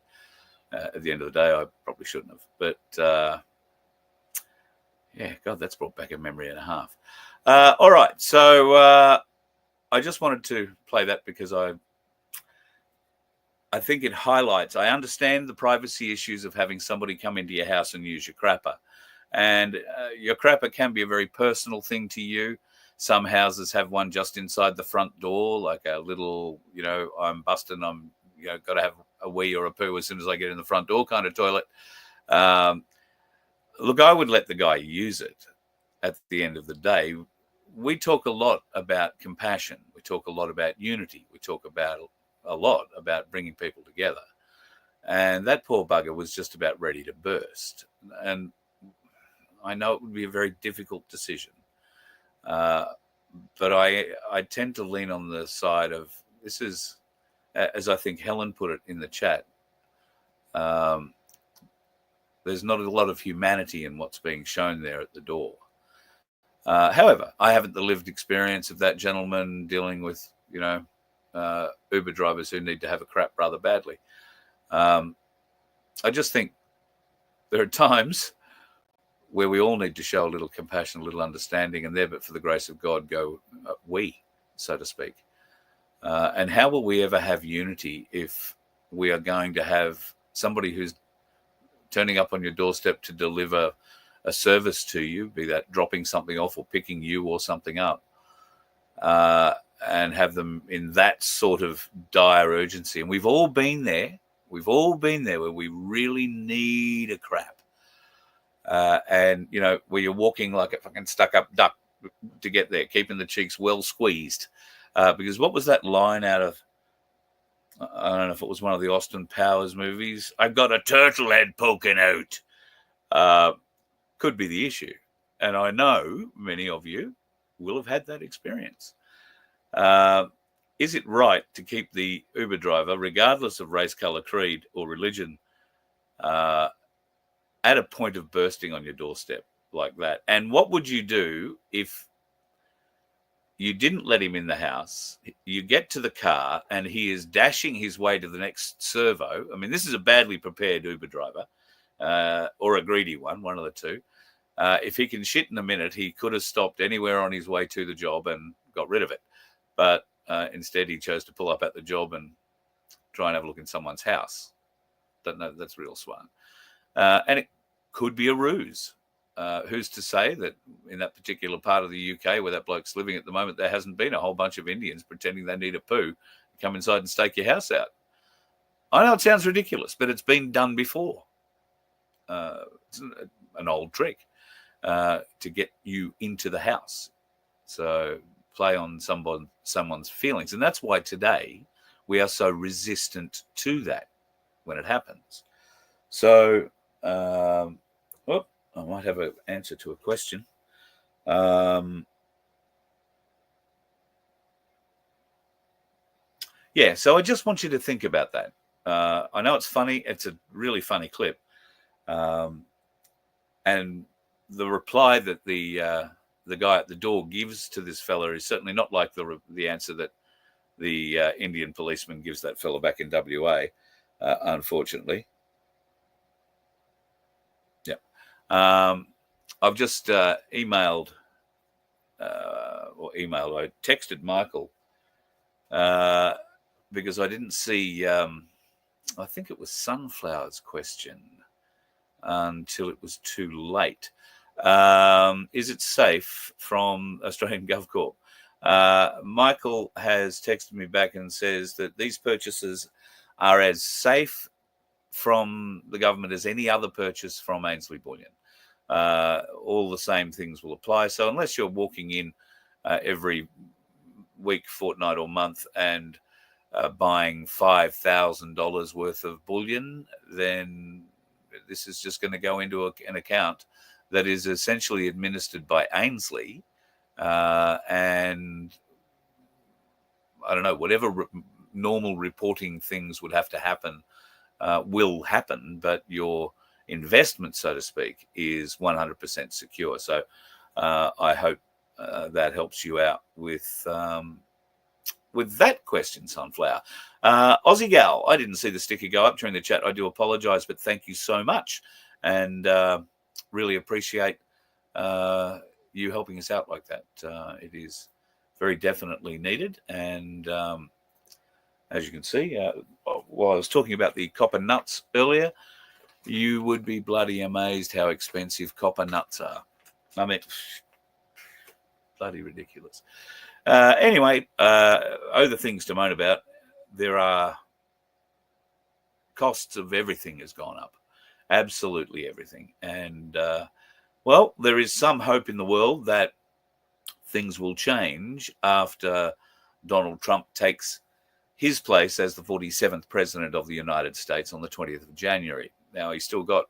[SPEAKER 2] At the end of the day, I probably shouldn't have. But yeah, God, that's brought back a memory and a half. All right, so I just wanted to play that because I think it highlights, I understand the privacy issues of having somebody come into your house and use your crapper. And your crapper can be a very personal thing to you. Some houses have one just inside the front door, like a little, I'm busting, I'm, got to have a wee or a poo as soon as I get in the front door kind of toilet. Look, I would let the guy use it at the end of the day. We talk a lot about compassion. We talk a lot about unity. We talk about a lot about bringing people together. And that poor bugger was just about ready to burst. And I know it would be a very difficult decision. But I tend to lean on the side of, this is, as I think Helen put it in the chat, there's not a lot of humanity in what's being shown there at the door. However, I haven't the lived experience of that gentleman dealing with, Uber drivers who need to have a crap rather badly. I just think there are times where we all need to show a little compassion, a little understanding, and there, but for the grace of God, go we, so to speak. And how will we ever have unity if we are going to have somebody who's turning up on your doorstep to deliver a service to you, be that dropping something off or picking you or something up, and have them in that sort of dire urgency? And we've all been there. We've all been there where we really need a crap. and, you know, where you're walking like a fucking stuck-up duck to get there, keeping the cheeks well squeezed. Because what was that line out of, I don't know if it was one of the Austin Powers movies, I got a turtle head poking out, could be the issue. And I know many of you will have had that experience. Is it right to keep the Uber driver, regardless of race, color, creed, or religion, at a point of bursting on your doorstep like that? And what would you do if you didn't let him in the house? You get to the car and he is dashing his way to the next servo. I mean, this is a badly prepared Uber driver, or a greedy one of the two. If he can shit in a minute, he could have stopped anywhere on his way to the job and got rid of it. But instead, he chose to pull up at the job and try and have a look in someone's house. Don't know, that's real smart. And it could be a ruse. Who's to say that in that particular part of the UK where that bloke's living at the moment, there hasn't been a whole bunch of Indians pretending they need a poo, come inside and stake your house out? I know it sounds ridiculous, but it's been done before. It's an old trick to get you into the house. So play on someone's feelings. And that's why today we are so resistant to that when it happens. So, I might have an answer to a question. Yeah, so I just want you to think about that. I know it's funny. It's a really funny clip. And the reply that the guy at the door gives to this fella is certainly not like the answer that the Indian policeman gives that fella back in WA, unfortunately. Yeah. I've just I texted Michael because I didn't see, I think it was Sunflower's question until it was too late. Is it safe from Australian GovCorp? Michael has texted me back and says that these purchases are as safe from the government as any other purchase from Ainslie Bullion. All the same things will apply. So unless you're walking in every week, fortnight, or month and buying $5,000 worth of bullion, then this is just going to go into an account that is essentially administered by Ainslie, and I don't know, whatever normal reporting things would have to happen will happen, but your investment, so to speak, is 100% secure. So I hope that helps you out with that question, Sunflower. Aussie Gal, I didn't see the sticker go up during the chat. I do apologise, but thank you so much. And really appreciate you helping us out like that. It is very definitely needed. And as you can see, while I was talking about the copper nuts earlier, you would be bloody amazed how expensive copper nuts are. I mean, bloody ridiculous. Anyway, other things to moan about. There are costs of everything has gone up. Absolutely everything. And, well, there is some hope in the world that things will change after Donald Trump takes his place as the 47th president of the United States on the 20th of January. Now, he's still got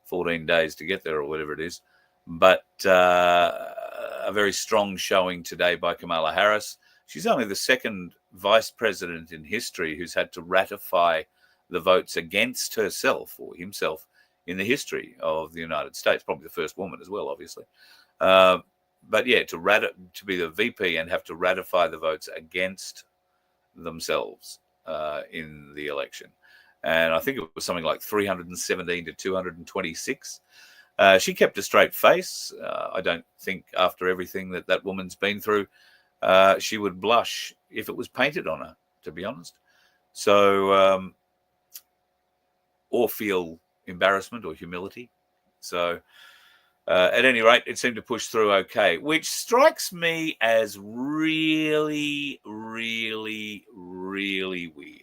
[SPEAKER 2] 14 days to get there or whatever it is. But a very strong showing today by Kamala Harris. She's only the second vice president in history who's had to ratify the votes against herself or himself in the history of the United States. Probably the first woman as well, obviously. But yeah, to be the VP and have to ratify the votes against themselves in the election. And I think it was something like 317 to 226. She kept a straight face. I don't think after everything that woman's been through, she would blush if it was painted on her, to be honest. So, or feel embarrassment or humility. So, at any rate, it seemed to push through okay, which strikes me as really, really, really weird.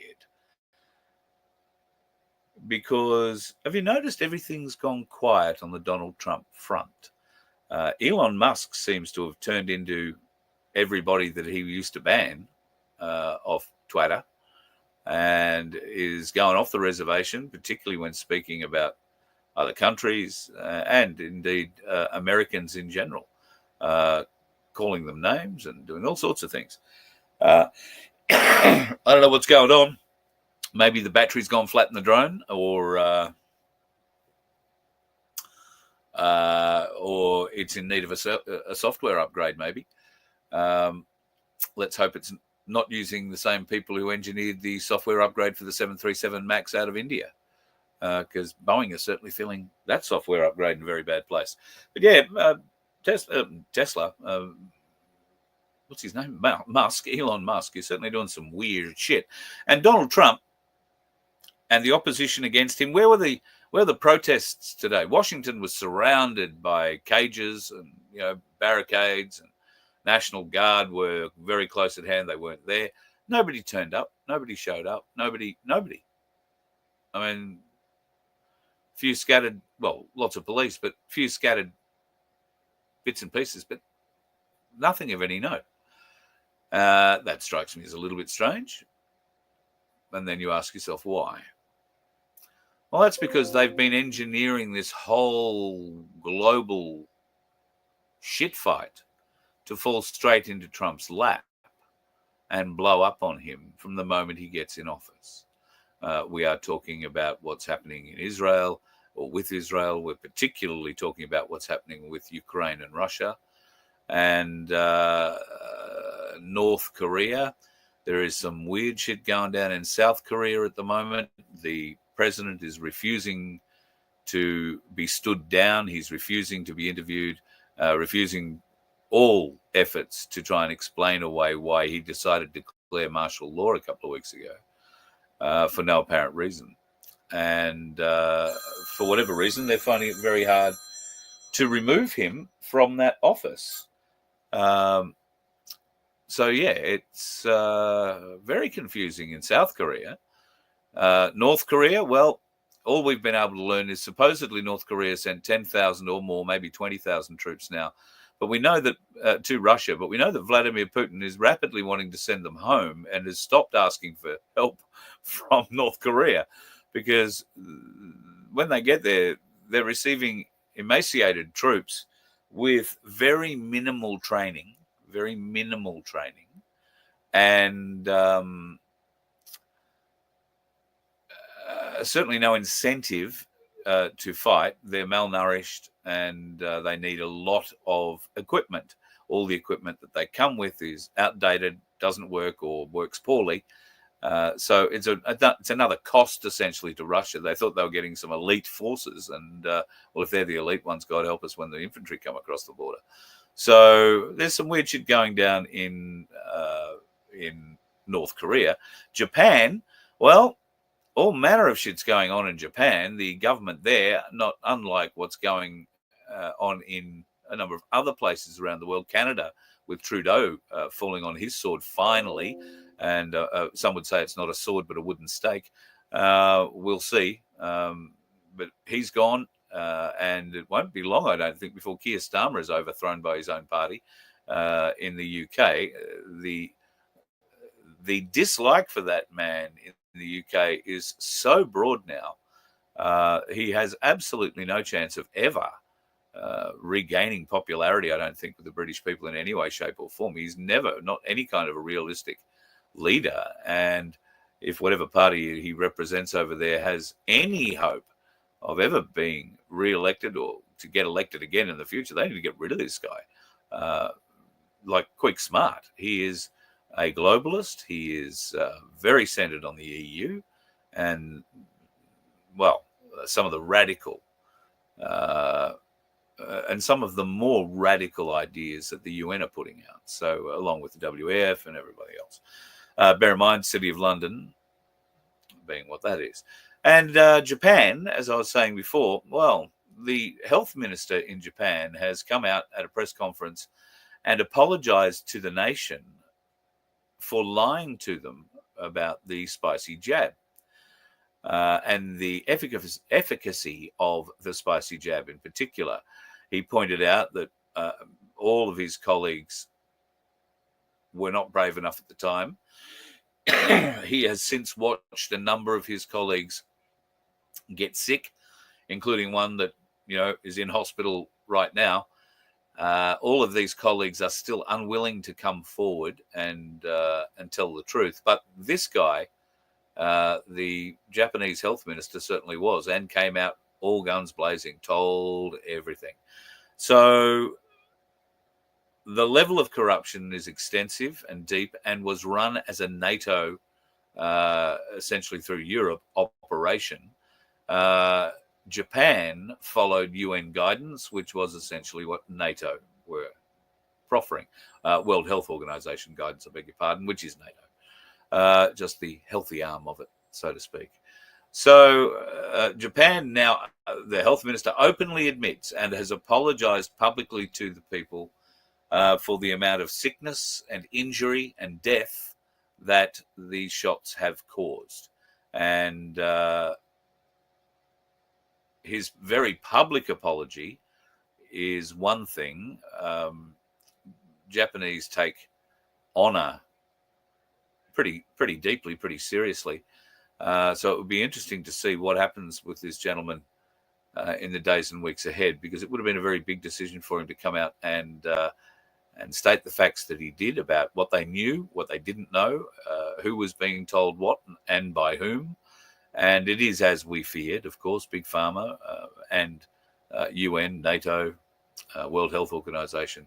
[SPEAKER 2] because have you noticed everything's gone quiet on the Donald Trump front? Elon Musk seems to have turned into everybody that he used to ban off Twitter, and is going off the reservation, particularly when speaking about other countries and indeed Americans in general, calling them names and doing all sorts of things. I don't know what's going on. Maybe the battery's gone flat in the drone, or it's in need of a software upgrade, maybe. Let's hope it's not using the same people who engineered the software upgrade for the 737 MAX out of India, because Boeing is certainly feeling that software upgrade in a very bad place. But yeah, Tesla, what's his name? Elon Musk is certainly doing some weird shit. And Donald Trump and the opposition against him, where were the protests today? Washington was surrounded by cages and barricades, and National Guard were very close at hand. They weren't there. Nobody turned up. Nobody showed up. Nobody. I mean, few scattered, well, lots of police, but few scattered bits and pieces, but nothing of any note. That strikes me as a little bit strange. And then you ask yourself, why? Well, that's because they've been engineering this whole global shit fight to fall straight into Trump's lap and blow up on him from the moment he gets in office. We are talking about what's happening in Israel, or with Israel. We're particularly talking about what's happening with Ukraine and Russia, and North Korea. There is some weird shit going down in South Korea at the moment. The president is refusing to be stood down. He's refusing to be interviewed, refusing all efforts to try and explain away why he decided to declare martial law a couple of weeks ago for no apparent reason. And for whatever reason, they're finding it very hard to remove him from that office. So, yeah, it's very confusing in South Korea. North Korea, well, all we've been able to learn is supposedly North Korea sent 10,000 or more, maybe 20,000 troops now. But we know that to Russia, but we know that Vladimir Putin is rapidly wanting to send them home and has stopped asking for help from North Korea, because when they get there, they're receiving emaciated troops with very minimal training, and certainly no incentive to fight. They're malnourished, and they need a lot of equipment. All the equipment that they come with is outdated, doesn't work, or works poorly. So it's another cost essentially to Russia. They thought they were getting some elite forces, and well, if they're the elite ones, God help us when the infantry come across the border. So there's some weird shit going down in North Korea. Japan, well, all manner of shit's going on in Japan. The government there, not unlike what's going on in a number of other places around the world. Canada, with Trudeau falling on his sword finally, and some would say it's not a sword but a wooden stake. We'll see. But he's gone, and it won't be long, I don't think, before Keir Starmer is overthrown by his own party in the UK. The dislike for that man in the UK is so broad now. He has absolutely no chance of ever regaining popularity, I don't think, with the British people in any way, shape or form. He's never, not any kind of a realistic leader. And if whatever party he represents over there has any hope of ever being re-elected or to get elected again in the future, they need to get rid of this guy. Like quick smart. He is a globalist. He is very centered on the EU, and, well, some of the radical and some of the more radical ideas that the UN are putting out. So along with the WEF and everybody else. Bear in mind, City of London being what that is. And Japan, as I was saying before, well, the health minister in Japan has come out at a press conference and apologized to the nation for lying to them about the spicy jab. and the efficacy of the spicy jab in particular. He pointed out that all of his colleagues were not brave enough at the time. He has since watched a number of his colleagues get sick, including one that, you know, is in hospital right now. All of these colleagues are still unwilling to come forward and tell the truth. But this guy, the Japanese health minister, certainly was, and came out all guns blazing, told everything. So the level of corruption is extensive and deep, and was run as a NATO, essentially through Europe, operation. Japan followed UN guidance, which was essentially what NATO were proffering. World Health Organization guidance, I beg your pardon, which is NATO. Just the healthy arm of it, so to speak. So Japan now, the health minister openly admits and has apologized publicly to the people for the amount of sickness and injury and death that these shots have caused. And his very public apology is one thing. Japanese take honor pretty deeply, pretty seriously. So it would be interesting to see what happens with this gentleman in the days and weeks ahead, because it would have been a very big decision for him to come out and state the facts that he did about what they knew, what they didn't know, who was being told what and by whom. And it is, as we feared, of course, Big Pharma and UN, NATO, World Health Organization,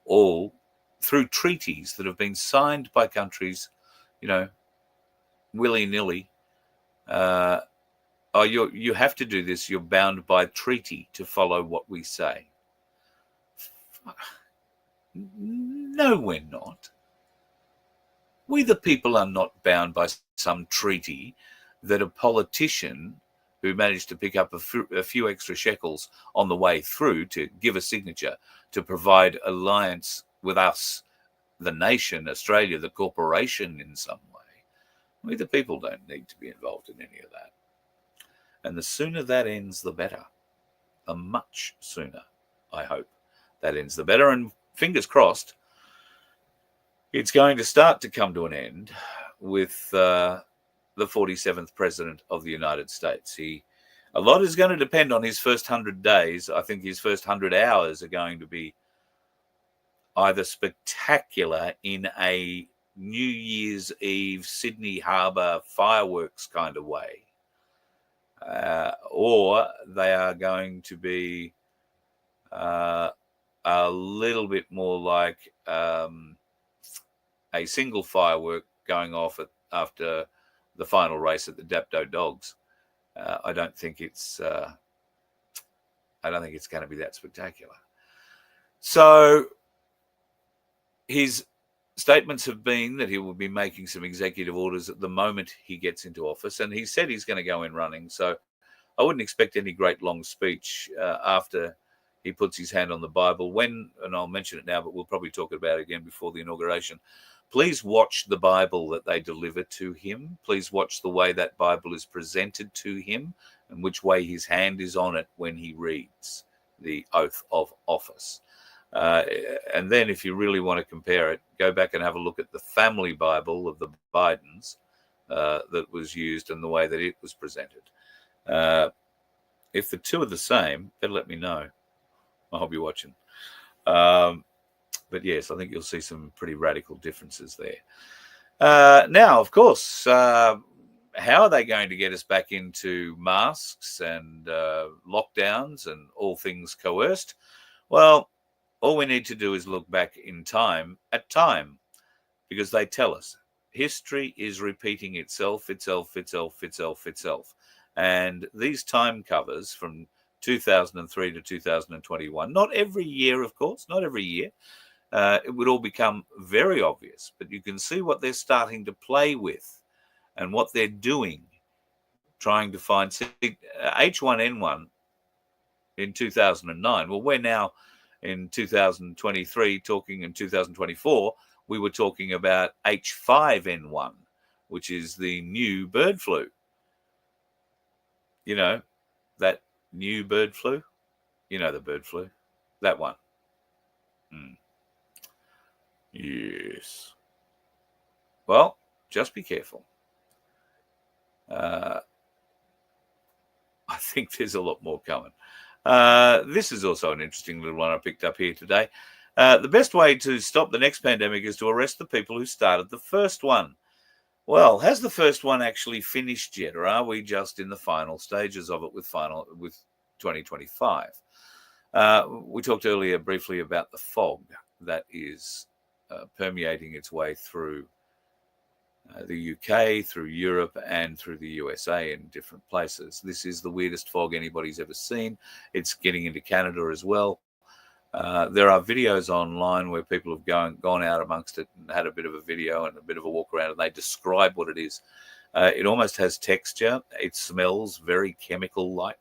[SPEAKER 2] all through treaties that have been signed by countries, you know, willy-nilly. You have to do this. You're bound by treaty to follow what we say. No, we're not. We, the people, are not bound by some treaty that a politician who managed to pick up a few extra shekels on the way through to give a signature to provide alliance with us, the nation, Australia, the corporation, in some way. We, the people, don't need to be involved in any of that. And the sooner that ends, the better. The much sooner, I hope, that ends, the better. And fingers crossed, it's going to start to come to an end with the 47th President of the United States. A lot is going to depend on his first 100 days. I think his first 100 hours are going to be either spectacular in a New Year's Eve Sydney Harbour fireworks kind of way, or they are going to be a little bit more like a single firework going off after the final race at the Dapto Dogs. I don't think it's going to be that spectacular. So his statements have been that he will be making some executive orders at the moment he gets into office, and he said he's going to go in running. So I wouldn't expect any great long speech after he puts his hand on the Bible. And I'll mention it now, but we'll probably talk about it again before the inauguration. Please watch the Bible that they deliver to him. Please watch the way that Bible is presented to him and which way his hand is on it when he reads the oath of office. And then if you really want to compare it, go back and have a look at the family Bible of the Bidens that was used and the way that it was presented. If the two are the same, better let me know. I'll be watching. But yes, I think you'll see some pretty radical differences there. Now, of course, how are they going to get us back into masks and lockdowns and all things coerced? Well, all we need to do is look back in time, because they tell us history is repeating itself. And these time covers from 2003 to 2021, not every year, of course, not every year. It would all become very obvious, but you can see what they're starting to play with and what they're doing, trying to find H1N1 in 2009. Well, we're now in 2023 talking, in 2024, we were talking about H5N1, which is the new bird flu. You know, that new bird flu? You know the bird flu. That one. Yes. Well, just be careful. I think there's a lot more coming. This is also an interesting little one I picked up here today. The best way to stop the next pandemic is to arrest the people who started the first one. Well, has the first one actually finished yet, or are we just in the final stages of it with 2025? We talked earlier briefly about the fog that is permeating its way through the UK, through Europe, and through the USA in different places. This is the weirdest fog anybody's ever seen. It's getting into Canada as well. There are videos online where people have gone out amongst it and had a bit of a video and a bit of a walk around, and they describe what it is. It almost has texture. It smells very chemical-like.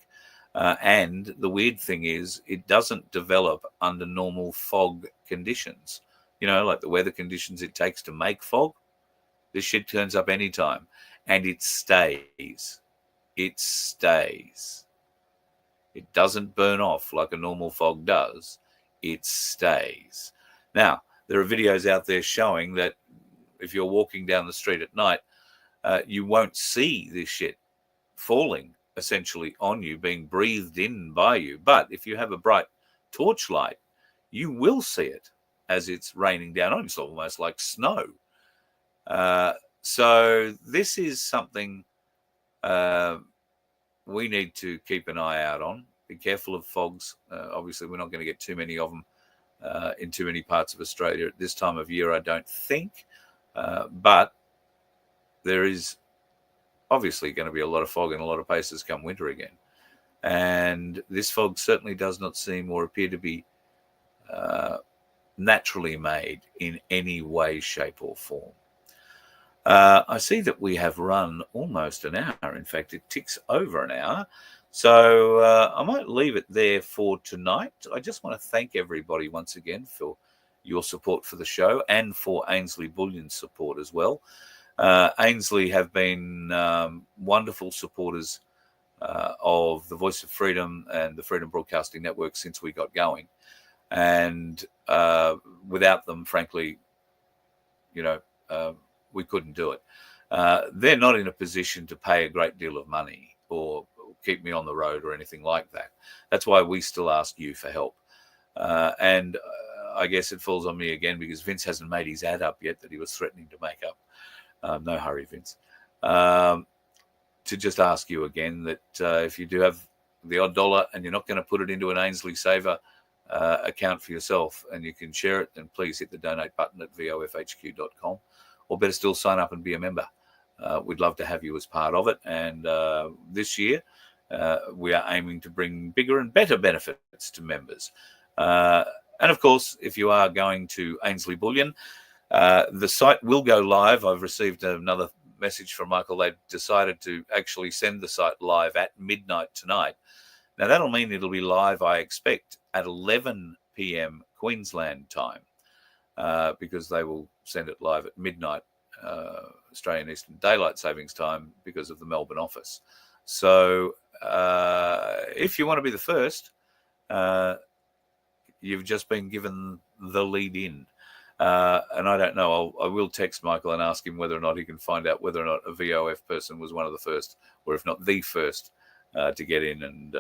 [SPEAKER 2] And the weird thing is it doesn't develop under normal fog conditions. You know, like the weather conditions it takes to make fog. This shit turns up anytime, and it stays. It stays. It doesn't burn off like a normal fog does. It stays. Now, there are videos out there showing that if you're walking down the street at night, you won't see this shit falling essentially on you, being breathed in by you. But if you have a bright torchlight, you will see it as it's raining down on you. It's almost like snow. So this is something we need to keep an eye out on. Be careful of fogs. Obviously, we're not going to get too many of them in too many parts of Australia at this time of year, I don't think. But there is obviously going to be a lot of fog in a lot of places come winter again. And this fog certainly does not seem or appear to be naturally made in any way, shape, or form. I see that we have run almost an hour. In fact, it ticks over an hour. So I might leave it there for tonight. I just want to thank everybody once again for your support for the show and for Ainslie Bullion's support as well. Ainslie have been wonderful supporters of the Voice of Freedom and the Freedom Broadcasting Network since we got going. And without them, frankly, you know, we couldn't do it. They're not in a position to pay a great deal of money or keep me on the road or anything like that. That's why we still ask you for help. And I guess it falls on me again because Vince hasn't made his ad up yet that he was threatening to make up. No hurry, Vince. To just ask you again that if you do have the odd dollar and you're not going to put it into an Ainslie Saver account for yourself and you can share it, then please hit the donate button at vofhq.com. Or better still, sign up and be a member. We'd love to have you as part of it. And this year, we are aiming to bring bigger and better benefits to members. And of course, if you are going to Ainslie Bullion, the site will go live. I've received another message from Michael. They've decided to actually send the site live at midnight tonight. Now, that'll mean it'll be live, I expect, at 11 p.m. Queensland time. Because they will send it live at midnight Australian Eastern Daylight Savings Time because of the Melbourne office. So if you want to be the first, you've just been given the lead in. And I don't know, I will text Michael and ask him whether or not he can find out whether or not a VOF person was one of the first, or if not the first, to get in. And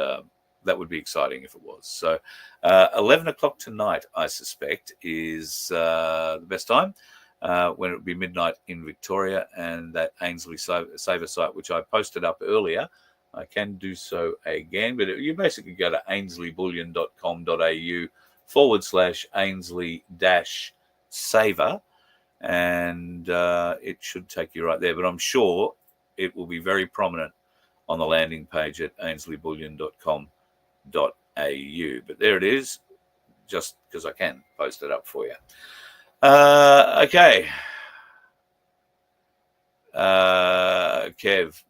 [SPEAKER 2] that would be exciting if it was. So 11 o'clock tonight, I suspect, is the best time when it would be midnight in Victoria. And that Ainslie Saver site, which I posted up earlier, I can do so again. But you basically go to ainslieBullion.com.au/Ainslie-Saver, and it should take you right there. But I'm sure it will be very prominent on the landing page at ainslieBullion.com.au. But there it is, just because I can post it up for you. Okay. Kev,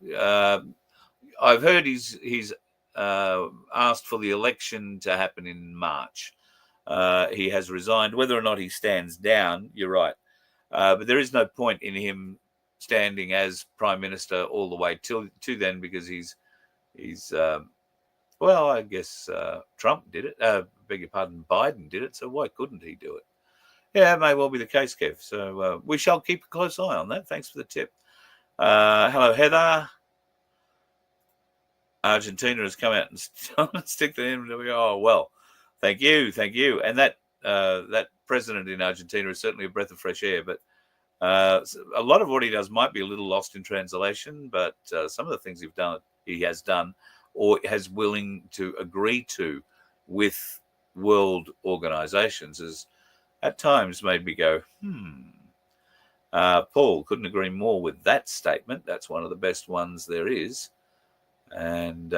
[SPEAKER 2] I've heard he's asked for the election to happen in March. He has resigned. Whether or not he stands down, you're right. But there is no point in him standing as Prime Minister all the way to then, because he's He's, well, I guess Trump did it. Beg your pardon, Biden did it. So why couldn't he do it? Yeah, it may well be the case, Kev. So we shall keep a close eye on that. Thanks for the tip. Hello, Heather. Argentina has come out and stick the end. Oh, well, thank you. And that president in Argentina is certainly a breath of fresh air. But a lot of what he does might be a little lost in translation. But some of the things he has done, or has willing to agree to with world organizations, has at times made me go, Paul, couldn't agree more with that statement. That's one of the best ones there is. And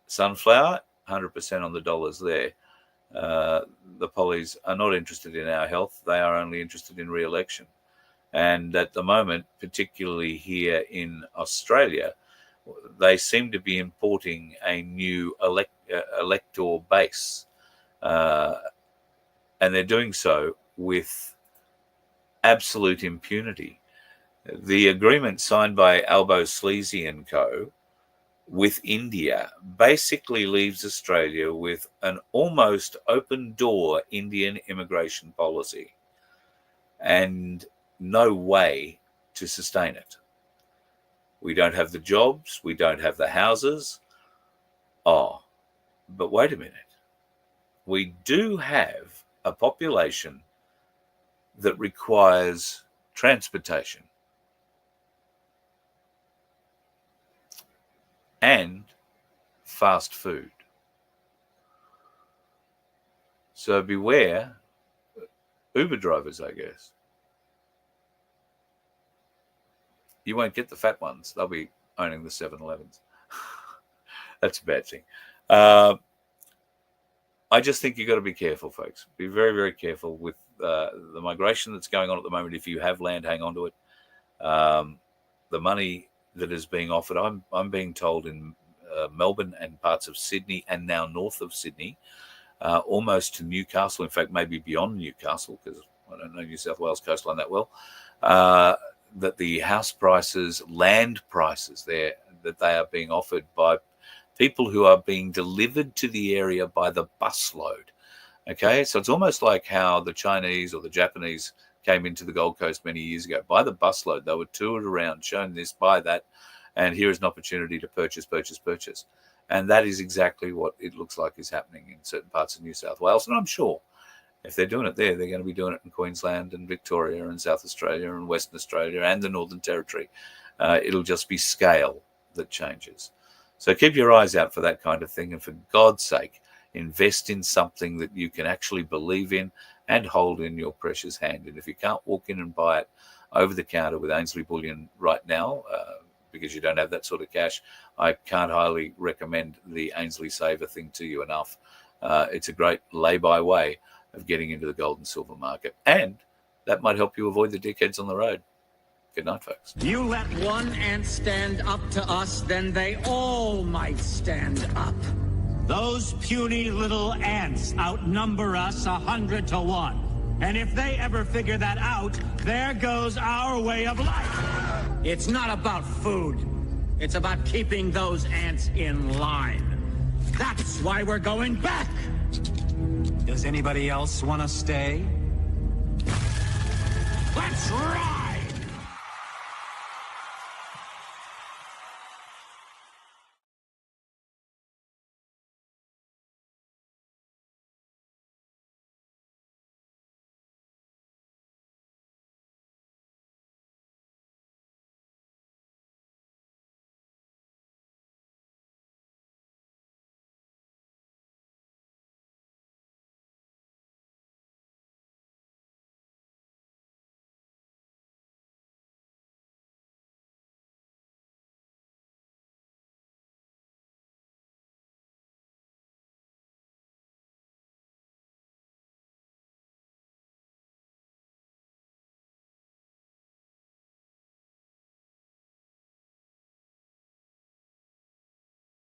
[SPEAKER 2] Sunflower, 100% on the dollars there. The Pollies are not interested in our health. They are only interested in re-election. And at the moment, particularly here in Australia, they seem to be importing a new elector base. And they're doing so with absolute impunity. The agreement signed by Albo Sleazy and co. with India basically leaves Australia with an almost open door Indian immigration policy and no way to sustain it. We don't have the jobs, we don't have the houses. Oh, but wait a minute. We do have a population that requires transportation and fast food. So beware Uber drivers, I guess. You won't get the fat ones. They'll be owning the 7-Elevens. That's a bad thing. I just think you've got to be careful, folks. Be very, very careful with the migration that's going on at the moment. If you have land, hang on to it. The money that is being offered, I'm being told in Melbourne and parts of Sydney and now north of Sydney, almost to Newcastle, in fact, maybe beyond Newcastle, because I don't know New South Wales coastline that well, that the house prices, land prices there, that they are being offered by people who are being delivered to the area by the busload. Okay, so it's almost like how the Chinese or the Japanese came into the Gold Coast many years ago. By the busload, they were toured around, shown this, buy that, and here is an opportunity to purchase. And that is exactly what it looks like is happening in certain parts of New South Wales. And I'm sure if they're doing it there, they're going to be doing it in Queensland and Victoria and South Australia and Western Australia and the Northern Territory. It'll just be scale that changes. So keep your eyes out for that kind of thing. And for God's sake, invest in something that you can actually believe in and hold in your precious hand. And if you can't walk in and buy it over the counter with Ainslie bullion right now, because you don't have that sort of cash, I can't highly recommend the Ainslie Saver thing to you enough. It's a great lay-by way of getting into the gold and silver market. And that might help you avoid the dickheads on the road. Good night, folks.
[SPEAKER 6] You let one ant stand up to us, then they all might stand up. Those puny little ants outnumber us 100 to 1. And if they ever figure that out, there goes our way of life. It's not about food. It's about keeping those ants in line. That's why we're going back. Does anybody else want to stay? Let's ride!